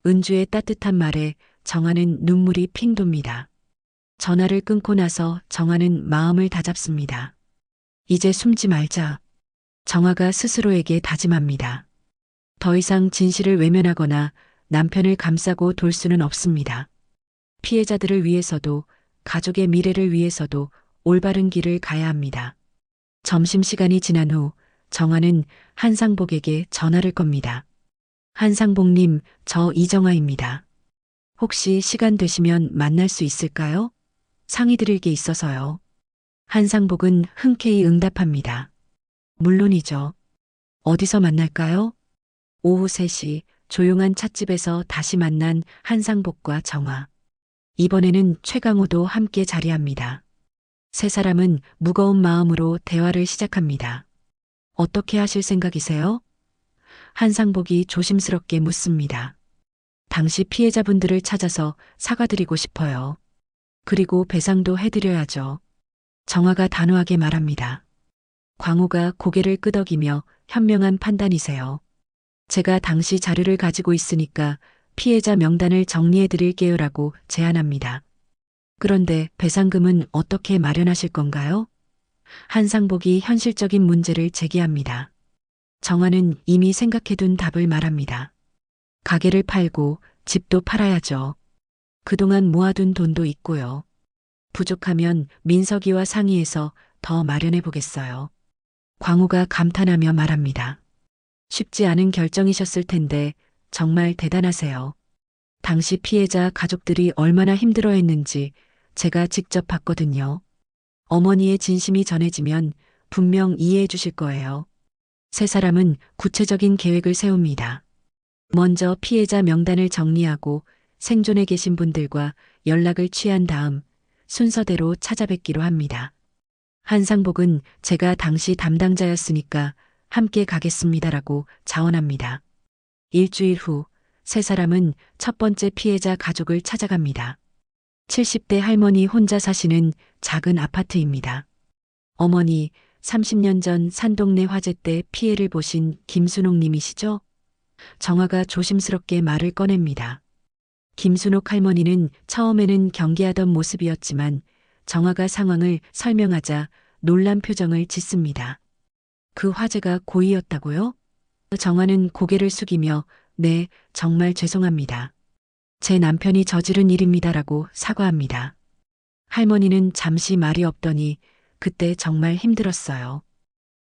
은주의 따뜻한 말에 정화는 눈물이 핑 돕니다. 전화를 끊고 나서 정화는 마음을 다잡습니다. 이제 숨지 말자. 정화가 스스로에게 다짐합니다. 더 이상 진실을 외면하거나 남편을 감싸고 돌 수는 없습니다. 피해자들을 위해서도 가족의 미래를 위해서도 올바른 길을 가야 합니다. 점심시간이 지난 후 정화는 한상복에게 전화를 겁니다. 한상복님, 저 이정화입니다. 혹시 시간 되시면 만날 수 있을까요? 상의 드릴 게 있어서요. 한상복은 흔쾌히 응답합니다. 물론이죠. 어디서 만날까요? 오후 3시 조용한 찻집에서 다시 만난 한상복과 정화. 이번에는 최강호도 함께 자리합니다. 세 사람은 무거운 마음으로 대화를 시작합니다. 어떻게 하실 생각이세요? 한상복이 조심스럽게 묻습니다. 당시 피해자분들을 찾아서 사과드리고 싶어요. 그리고 배상도 해드려야죠. 정화가 단호하게 말합니다. 광호가 고개를 끄덕이며 현명한 판단이세요. 제가 당시 자료를 가지고 있으니까 피해자 명단을 정리해드릴게요라고 제안합니다. 그런데 배상금은 어떻게 마련하실 건가요? 한상복이 현실적인 문제를 제기합니다. 정화는 이미 생각해둔 답을 말합니다. 가게를 팔고 집도 팔아야죠. 그동안 모아둔 돈도 있고요. 부족하면 민석이와 상의해서 더 마련해 보겠어요. 광호가 감탄하며 말합니다. 쉽지 않은 결정이셨을 텐데 정말 대단하세요. 당시 피해자 가족들이 얼마나 힘들어했는지 제가 직접 봤거든요. 어머니의 진심이 전해지면 분명 이해해 주실 거예요. 세 사람은 구체적인 계획을 세웁니다. 먼저 피해자 명단을 정리하고 생존해 계신 분들과 연락을 취한 다음 순서대로 찾아뵙기로 합니다. 한상복은 제가 당시 담당자였으니까 함께 가겠습니다라고 자원합니다. 일주일 후 세 사람은 첫 번째 피해자 가족을 찾아갑니다. 70대 할머니 혼자 사시는 작은 아파트입니다. 어머니, 30년 전 산동네 화재 때 피해를 보신 김순옥 님이시죠? 정화가 조심스럽게 말을 꺼냅니다. 김순옥 할머니는 처음에는 경계하던 모습이었지만 정화가 상황을 설명하자 놀란 표정을 짓습니다. 그 화재가 고의였다고요? 정화는 고개를 숙이며 네, 정말 죄송합니다. 제 남편이 저지른 일입니다라고 사과합니다. 할머니는 잠시 말이 없더니 그때 정말 힘들었어요.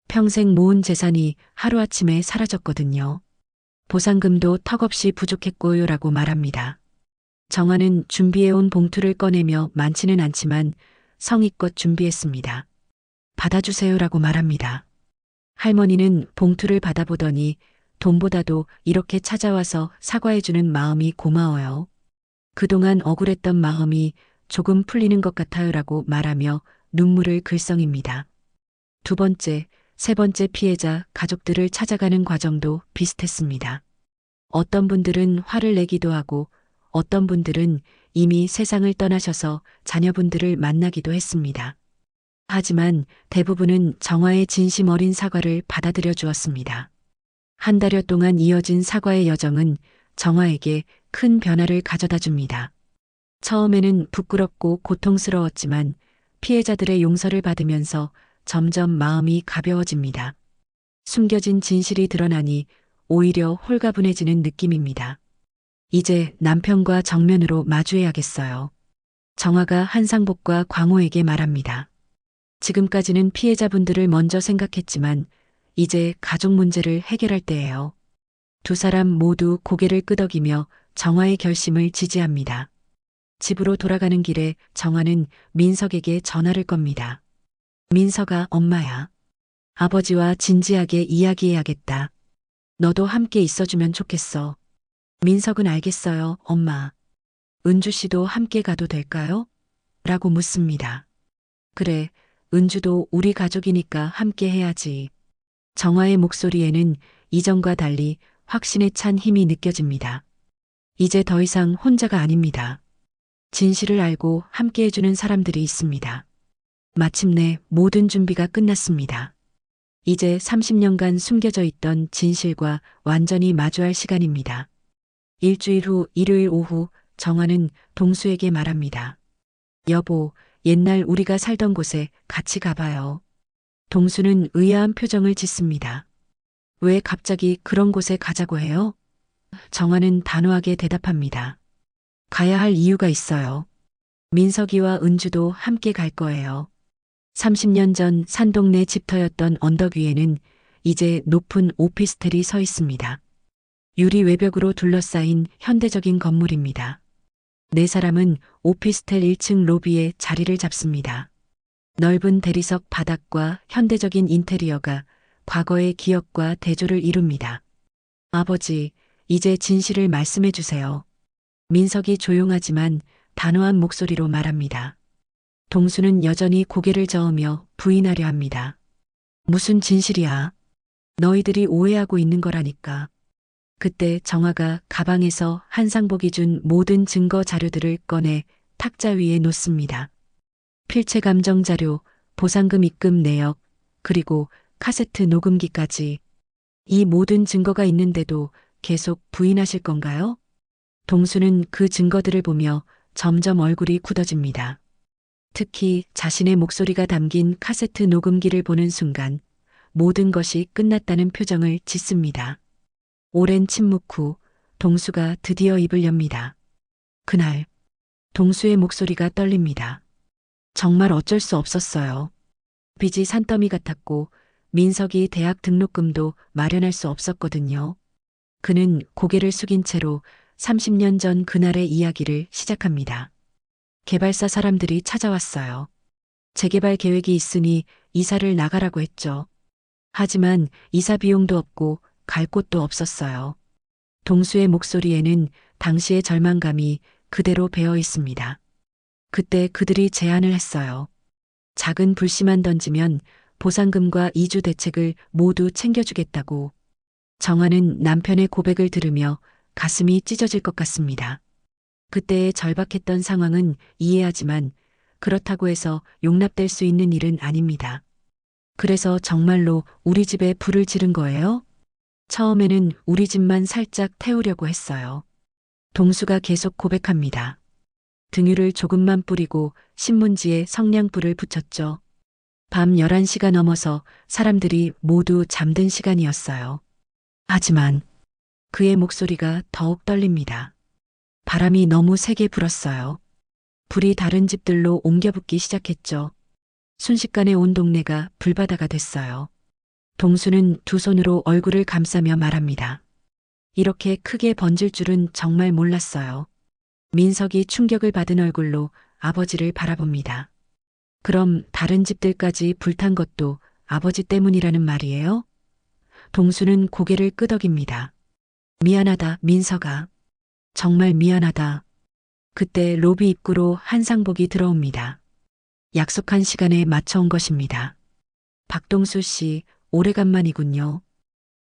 평생 모은 재산이 하루아침에 사라졌거든요. 보상금도 턱없이 부족했고요라고 말합니다. 정화는 준비해온 봉투를 꺼내며 많지는 않지만 성의껏 준비했습니다. 받아주세요라고 말합니다. 할머니는 봉투를 받아보더니 돈보다도 이렇게 찾아와서 사과해주는 마음이 고마워요. 그동안 억울했던 마음이 조금 풀리는 것 같아요라고 말하며 눈물을 글썽입니다. 두 번째, 세 번째 피해자 가족들을 찾아가는 과정도 비슷했습니다. 어떤 분들은 화를 내기도 하고 어떤 분들은 이미 세상을 떠나셔서 자녀분들을 만나기도 했습니다. 하지만 대부분은 정화의 진심 어린 사과를 받아들여 주었습니다. 한 달여 동안 이어진 사과의 여정은 정화에게 큰 변화를 가져다 줍니다. 처음에는 부끄럽고 고통스러웠지만 피해자들의 용서를 받으면서 점점 마음이 가벼워집니다. 숨겨진 진실이 드러나니 오히려 홀가분해지는 느낌입니다. 이제 남편과 정면으로 마주해야겠어요. 정화가 한상복과 광호에게 말합니다. 지금까지는 피해자분들을 먼저 생각했지만 이제 가족 문제를 해결할 때예요. 두 사람 모두 고개를 끄덕이며 정화의 결심을 지지합니다. 집으로 돌아가는 길에 정화는 민석에게 전화를 겁니다. 민석아, 엄마야. 아버지와 진지하게 이야기해야겠다. 너도 함께 있어주면 좋겠어. 민석은 알겠어요, 엄마. 은주 씨도 함께 가도 될까요? 라고 묻습니다. 그래, 은주도 우리 가족이니까 함께 해야지. 정화의 목소리에는 이전과 달리 확신에 찬 힘이 느껴집니다. 이제 더 이상 혼자가 아닙니다. 진실을 알고 함께 해주는 사람들이 있습니다. 마침내 모든 준비가 끝났습니다. 이제 30년간 숨겨져 있던 진실과 완전히 마주할 시간입니다. 일주일 후 일요일 오후 정화는 동수에게 말합니다. 여보, 옛날 우리가 살던 곳에 같이 가봐요. 동수는 의아한 표정을 짓습니다. 왜 갑자기 그런 곳에 가자고 해요? 정화는 단호하게 대답합니다. 가야 할 이유가 있어요. 민석이와 은주도 함께 갈 거예요. 30년 전 산동네 집터였던 언덕 위에는 이제 높은 오피스텔이 서 있습니다. 유리 외벽으로 둘러싸인 현대적인 건물입니다. 네 사람은 오피스텔 1층 로비에 자리를 잡습니다. 넓은 대리석 바닥과 현대적인 인테리어가 과거의 기억과 대조를 이룹니다. 아버지, 이제 진실을 말씀해 주세요. 민석이 조용하지만 단호한 목소리로 말합니다. 동수는 여전히 고개를 저으며 부인하려 합니다. 무슨 진실이야? 너희들이 오해하고 있는 거라니까. 그때 정화가 가방에서 한상복이 준 모든 증거 자료들을 꺼내 탁자 위에 놓습니다. 필체 감정 자료, 보상금 입금 내역, 그리고 카세트 녹음기까지. 이 모든 증거가 있는데도 계속 부인하실 건가요? 동수는 그 증거들을 보며 점점 얼굴이 굳어집니다. 특히 자신의 목소리가 담긴 카세트 녹음기를 보는 순간 모든 것이 끝났다는 표정을 짓습니다. 오랜 침묵 후 동수가 드디어 입을 엽니다. 그날 동수의 목소리가 떨립니다. 정말 어쩔 수 없었어요. 빚이 산더미 같았고 민석이 대학 등록금도 마련할 수 없었거든요. 그는 고개를 숙인 채로 30년 전 그날의 이야기를 시작합니다. 개발사 사람들이 찾아왔어요. 재개발 계획이 있으니 이사를 나가라고 했죠. 하지만 이사 비용도 없고 갈 곳도 없었어요. 동수의 목소리에는 당시의 절망감이 그대로 배어 있습니다. 그때 그들이 제안을 했어요. 작은 불씨만 던지면 보상금과 이주 대책을 모두 챙겨주겠다고. 정화는 남편의 고백을 들으며 가슴이 찢어질 것 같습니다. 그때의 절박했던 상황은 이해하지만 그렇다고 해서 용납될 수 있는 일은 아닙니다. 그래서 정말로 우리 집에 불을 지른 거예요? 처음에는 우리 집만 살짝 태우려고 했어요. 동수가 계속 고백합니다. 등유를 조금만 뿌리고 신문지에 성냥불을 붙였죠. 밤 11시가 넘어서 사람들이 모두 잠든 시간이었어요. 하지만 그의 목소리가 더욱 떨립니다. 바람이 너무 세게 불었어요. 불이 다른 집들로 옮겨 붙기 시작했죠. 순식간에 온 동네가 불바다가 됐어요. 동수는 두 손으로 얼굴을 감싸며 말합니다. 이렇게 크게 번질 줄은 정말 몰랐어요. 민석이 충격을 받은 얼굴로 아버지를 바라봅니다. 그럼 다른 집들까지 불탄 것도 아버지 때문이라는 말이에요? 동수는 고개를 끄덕입니다. 미안하다, 민석아. 정말 미안하다. 그때 로비 입구로 한상복이 들어옵니다. 약속한 시간에 맞춰온 것입니다. 박동수 씨, 오래간만이군요.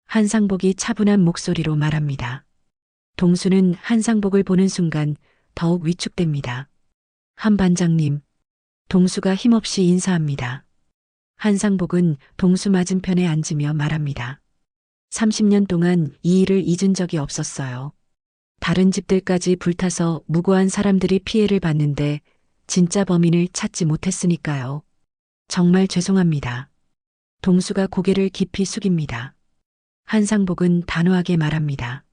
한상복이 차분한 목소리로 말합니다. 동수는 한상복을 보는 순간 더욱 위축됩니다. 한 반장님. 동수가 힘없이 인사합니다. 한상복은 동수 맞은편에 앉으며 말합니다. 30년 동안 이 일을 잊은 적이 없었어요. 다른 집들까지 불타서 무고한 사람들이 피해를 봤는데 진짜 범인을 찾지 못했으니까요. 정말 죄송합니다. 동수가 고개를 깊이 숙입니다. 한상복은 단호하게 말합니다.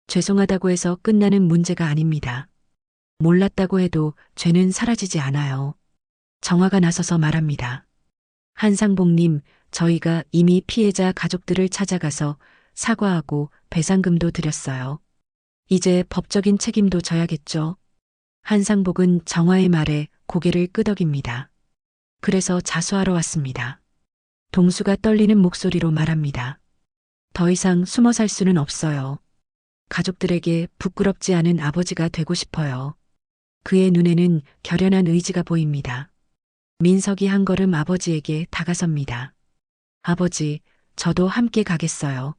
죄송하다고 해서 끝나는 문제가 아닙니다. 몰랐다고 해도 죄는 사라지지 않아요. 정화가 나서서 말합니다. 한상복님, 저희가 이미 피해자 가족들을 찾아가서 사과하고 배상금도 드렸어요. 이제 법적인 책임도 져야겠죠. 한상복은 정화의 말에 고개를 끄덕입니다. 그래서 자수하러 왔습니다. 동수가 떨리는 목소리로 말합니다. 더 이상 숨어 살 수는 없어요. 가족들에게 부끄럽지 않은 아버지가 되고 싶어요. 그의 눈에는 결연한 의지가 보입니다. 민석이 한 걸음 아버지에게 다가섭니다. 아버지, 저도 함께 가겠어요.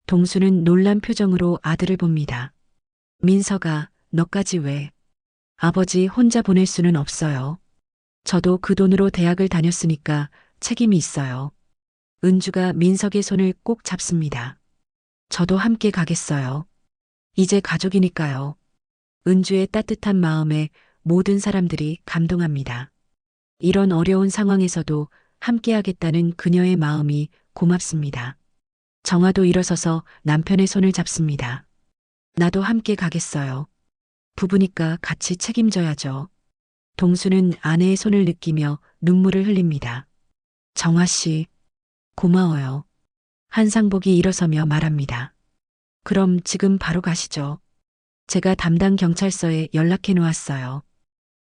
동수는 놀란 표정으로 아들을 봅니다. 민석아, 너까지 왜? 아버지 혼자 보낼 수는 없어요. 저도 그 돈으로 대학을 다녔으니까 책임이 있어요. 은주가 민석의 손을 꼭 잡습니다. 저도 함께 가겠어요. 이제 가족이니까요. 은주의 따뜻한 마음에 모든 사람들이 감동합니다. 이런 어려운 상황에서도 함께하겠다는 그녀의 마음이 고맙습니다. 정화도 일어서서 남편의 손을 잡습니다. 나도 함께 가겠어요. 부부니까 같이 책임져야죠. 동수는 아내의 손을 느끼며 눈물을 흘립니다. 정화 씨, 고마워요. 한상복이 일어서며 말합니다. 그럼 지금 바로 가시죠. 제가 담당 경찰서에 연락해 놓았어요.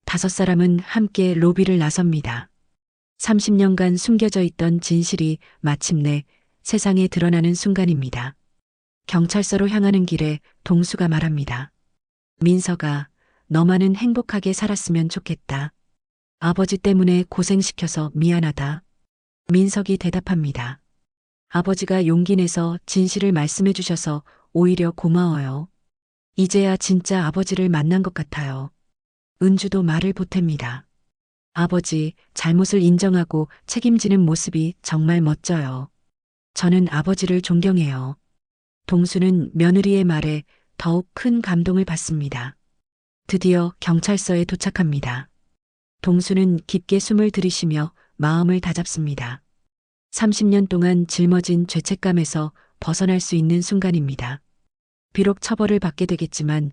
5사람은 함께 로비를 나섭니다. 30년간 숨겨져 있던 진실이 마침내 세상에 드러나는 순간입니다. 경찰서로 향하는 길에 동수가 말합니다. 민석아, 너만은 행복하게 살았으면 좋겠다. 아버지 때문에 고생시켜서 미안하다. 민석이 대답합니다. 아버지가 용기 내서 진실을 말씀해 주셔서 오히려 고마워요. 이제야 진짜 아버지를 만난 것 같아요. 은주도 말을 보탭니다. 아버지, 잘못을 인정하고 책임지는 모습이 정말 멋져요. 저는 아버지를 존경해요. 동수는 며느리의 말에 더욱 큰 감동을 받습니다. 드디어 경찰서에 도착합니다. 동수는 깊게 숨을 들이쉬며 마음을 다잡습니다. 30년 동안 짊어진 죄책감에서 벗어날 수 있는 순간입니다. 비록 처벌을 받게 되겠지만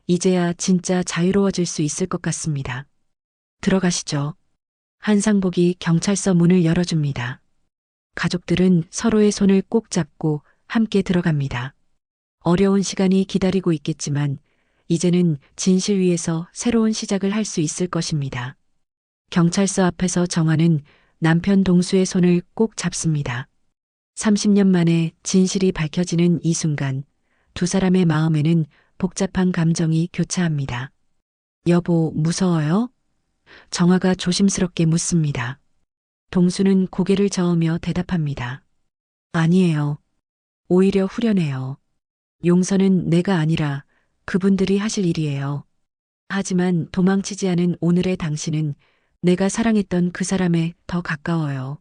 이제야 진짜 자유로워질 수 있을 것 같습니다. 들어가시죠. 한상복이 경찰서 문을 열어줍니다. 가족들은 서로의 손을 꼭 잡고 함께 들어갑니다. 어려운 시간이 기다리고 있겠지만 이제는 진실 위에서 새로운 시작을 할 수 있을 것입니다. 경찰서 앞에서 정화는 남편 동수의 손을 꼭 잡습니다. 30년 만에 진실이 밝혀지는 이 순간 두 사람의 마음에는 복잡한 감정이 교차합니다. 여보, 무서워요? 정화가 조심스럽게 묻습니다. 동수는 고개를 저으며 대답합니다. 아니에요. 오히려 후련해요. 용서는 내가 아니라 그분들이 하실 일이에요. 하지만 도망치지 않은 오늘의 당신은 내가 사랑했던 그 사람에 더 가까워요.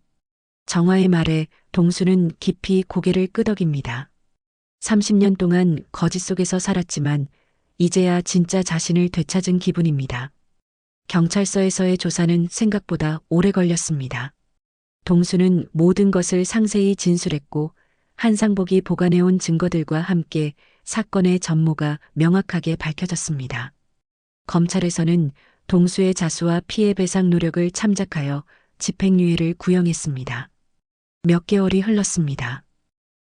정화의 말에 동수는 깊이 고개를 끄덕입니다. 30년 동안 거짓 속에서 살았지만 이제야 진짜 자신을 되찾은 기분입니다. 경찰서에서의 조사는 생각보다 오래 걸렸습니다. 동수는 모든 것을 상세히 진술했고 한상복이 보관해온 증거들과 함께 사건의 전모가 명확하게 밝혀졌습니다. 검찰에서는 동수의 자수와 피해 배상 노력을 참작하여 집행유예를 구형했습니다. 몇 개월이 흘렀습니다.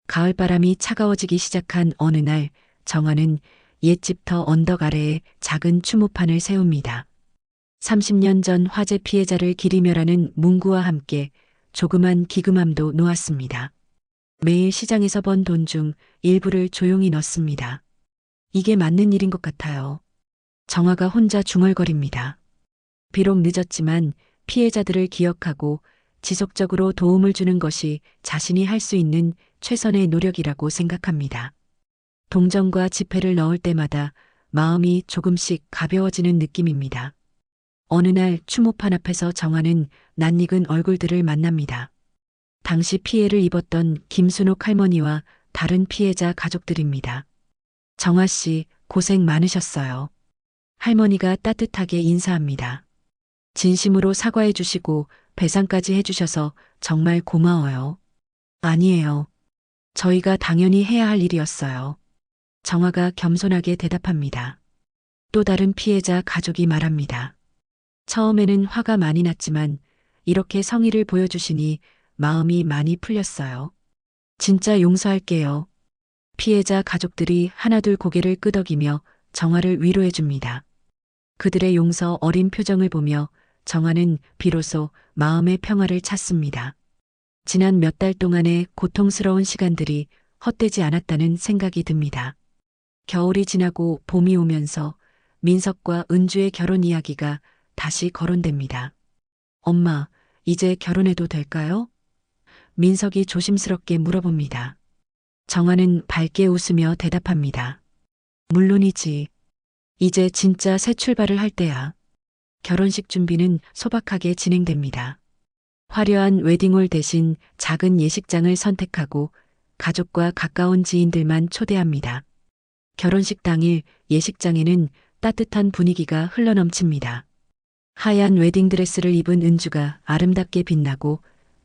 가을바람이 차가워지기 시작한 어느 날 정화는 옛집터 언덕 아래에 작은 추모판을 세웁니다. 30년 전 화재 피해자를 기리며라는 문구와 함께 조그만 기금함도 놓았습니다. 매일 시장에서 번 돈 중 일부를 조용히 넣습니다. 이게 맞는 일인 것 같아요. 정화가 혼자 중얼거립니다. 비록 늦었지만 피해자들을 기억하고 지속적으로 도움을 주는 것이 자신이 할 수 있는 최선의 노력이라고 생각합니다. 동정과 지폐를 넣을 때마다 마음이 조금씩 가벼워지는 느낌입니다. 어느 날 추모판 앞에서 정화는 낯익은 얼굴들을 만납니다. 당시 피해를 입었던 김순옥 할머니와 다른 피해자 가족들입니다. 정화 씨, 고생 많으셨어요. 할머니가 따뜻하게 인사합니다. 진심으로 사과해 주시고 배상까지 해주셔서 정말 고마워요. 아니에요. 저희가 당연히 해야 할 일이었어요. 정화가 겸손하게 대답합니다. 또 다른 피해자 가족이 말합니다. 처음에는 화가 많이 났지만 이렇게 성의를 보여주시니 마음이 많이 풀렸어요. 진짜 용서할게요. 피해자 가족들이 하나둘 고개를 끄덕이며 정화를 위로해 줍니다. 그들의 용서 어린 표정을 보며 정화는 비로소 마음의 평화를 찾습니다. 지난 몇 달 동안의 고통스러운 시간들이 헛되지 않았다는 생각이 듭니다. 겨울이 지나고 봄이 오면서 민석과 은주의 결혼 이야기가 다시 거론됩니다. 엄마, 이제 결혼해도 될까요? 민석이 조심스럽게 물어봅니다. 정화는 밝게 웃으며 대답합니다. 물론이지. 이제 진짜 새 출발을 할 때야. 결혼식 준비는 소박하게 진행됩니다. 화려한 웨딩홀 대신 작은 예식장을 선택하고 가족과 가까운 지인들만 초대합니다. 결혼식 당일 예식장에는 따뜻한 분위기가 흘러넘칩니다. 하얀 웨딩드레스를 입은 은주가 아름답게 빛나고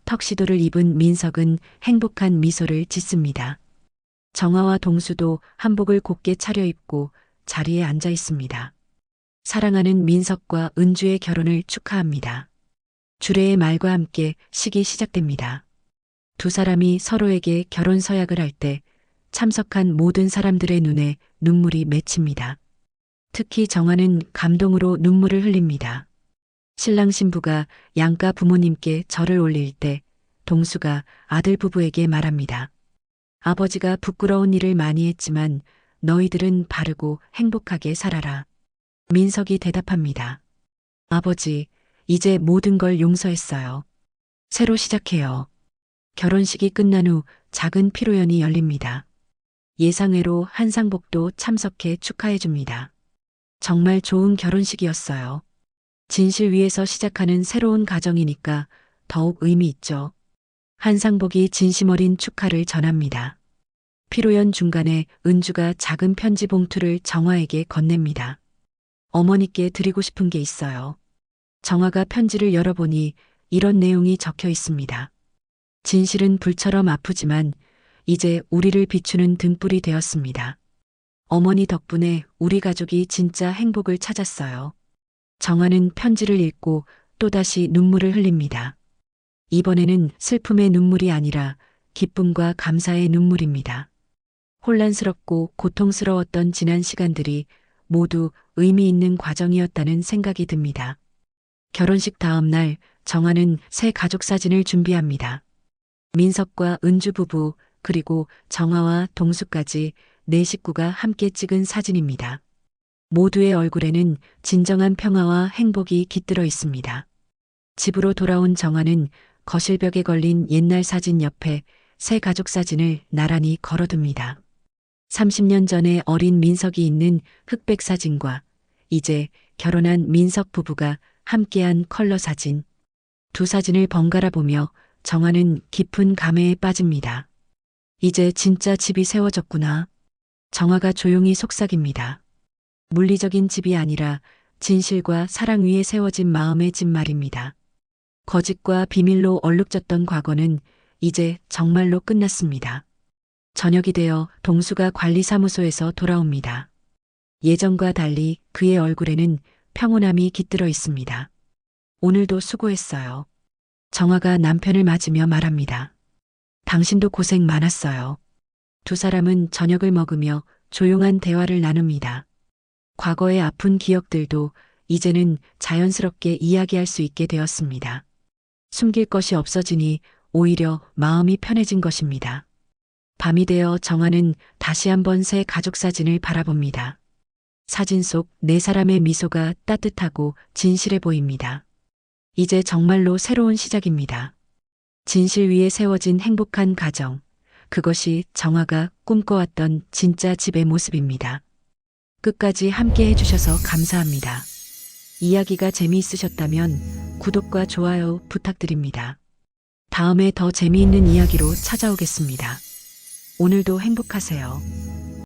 턱시도를 입은 민석은 행복한 미소를 짓습니다. 정화와 동수도 한복을 곱게 차려입고 자리에 앉아 있습니다. 사랑하는 민석과 은주의 결혼을 축하합니다. 주례의 말과 함께 식이 시작됩니다. 두 사람이 서로에게 결혼 서약을 할 때 참석한 모든 사람들의 눈에 눈물이 맺힙니다. 특히 정화는 감동으로 눈물을 흘립니다. 신랑 신부가 양가 부모님께 절을 올릴 때 동수가 아들 부부에게 말합니다. 아버지가 부끄러운 일을 많이 했지만 너희들은 바르고 행복하게 살아라. 민석이 대답합니다. 아버지, 이제 모든 걸 용서했어요. 새로 시작해요. 결혼식이 끝난 후 작은 피로연이 열립니다. 예상외로 한상복도 참석해 축하해줍니다. 정말 좋은 결혼식이었어요. 진실 위에서 시작하는 새로운 가정이니까 더욱 의미 있죠. 한상복이 진심 어린 축하를 전합니다. 피로연 중간에 은주가 작은 편지 봉투를 정화에게 건넵니다. 어머니께 드리고 싶은 게 있어요. 정화가 편지를 열어보니 이런 내용이 적혀 있습니다. 진실은 불처럼 아프지만 이제 우리를 비추는 등불이 되었습니다. 어머니 덕분에 우리 가족이 진짜 행복을 찾았어요. 정화는 편지를 읽고 또다시 눈물을 흘립니다. 이번에는 슬픔의 눈물이 아니라 기쁨과 감사의 눈물입니다. 혼란스럽고 고통스러웠던 지난 시간들이 모두 의미 있는 과정이었다는 생각이 듭니다. 결혼식 다음 날 정화는 새 가족 사진을 준비합니다. 민석과 은주 부부 그리고 정화와 동수까지 네 식구가 함께 찍은 사진입니다. 모두의 얼굴에는 진정한 평화와 행복이 깃들어 있습니다. 집으로 돌아온 정화는 거실벽에 걸린 옛날 사진 옆에 새 가족 사진을 나란히 걸어둡니다. 30년 전에 어린 민석이 있는 흑백 사진과 이제 결혼한 민석 부부가 함께한 컬러 사진. 두 사진을 번갈아 보며 정화는 깊은 감회에 빠집니다. 이제 진짜 집이 세워졌구나. 정화가 조용히 속삭입니다. 물리적인 집이 아니라 진실과 사랑 위에 세워진 마음의 집 말입니다. 거짓과 비밀로 얼룩졌던 과거는 이제 정말로 끝났습니다. 저녁이 되어 동수가 관리사무소에서 돌아옵니다. 예전과 달리 그의 얼굴에는 평온함이 깃들어 있습니다. 오늘도 수고했어요. 정화가 남편을 맞으며 말합니다. 당신도 고생 많았어요. 두 사람은 저녁을 먹으며 조용한 대화를 나눕니다. 과거의 아픈 기억들도 이제는 자연스럽게 이야기할 수 있게 되었습니다. 숨길 것이 없어지니 오히려 마음이 편해진 것입니다. 밤이 되어 정화는 다시 한번 새 가족 사진을 바라봅니다. 사진 속 네 사람의 미소가 따뜻하고 진실해 보입니다. 이제 정말로 새로운 시작입니다. 진실 위에 세워진 행복한 가정. 그것이 정화가 꿈꿔왔던 진짜 집의 모습입니다. 끝까지 함께 해주셔서 감사합니다. 이야기가 재미있으셨다면 구독과 좋아요 부탁드립니다. 다음에 더 재미있는 이야기로 찾아오겠습니다. 오늘도 행복하세요.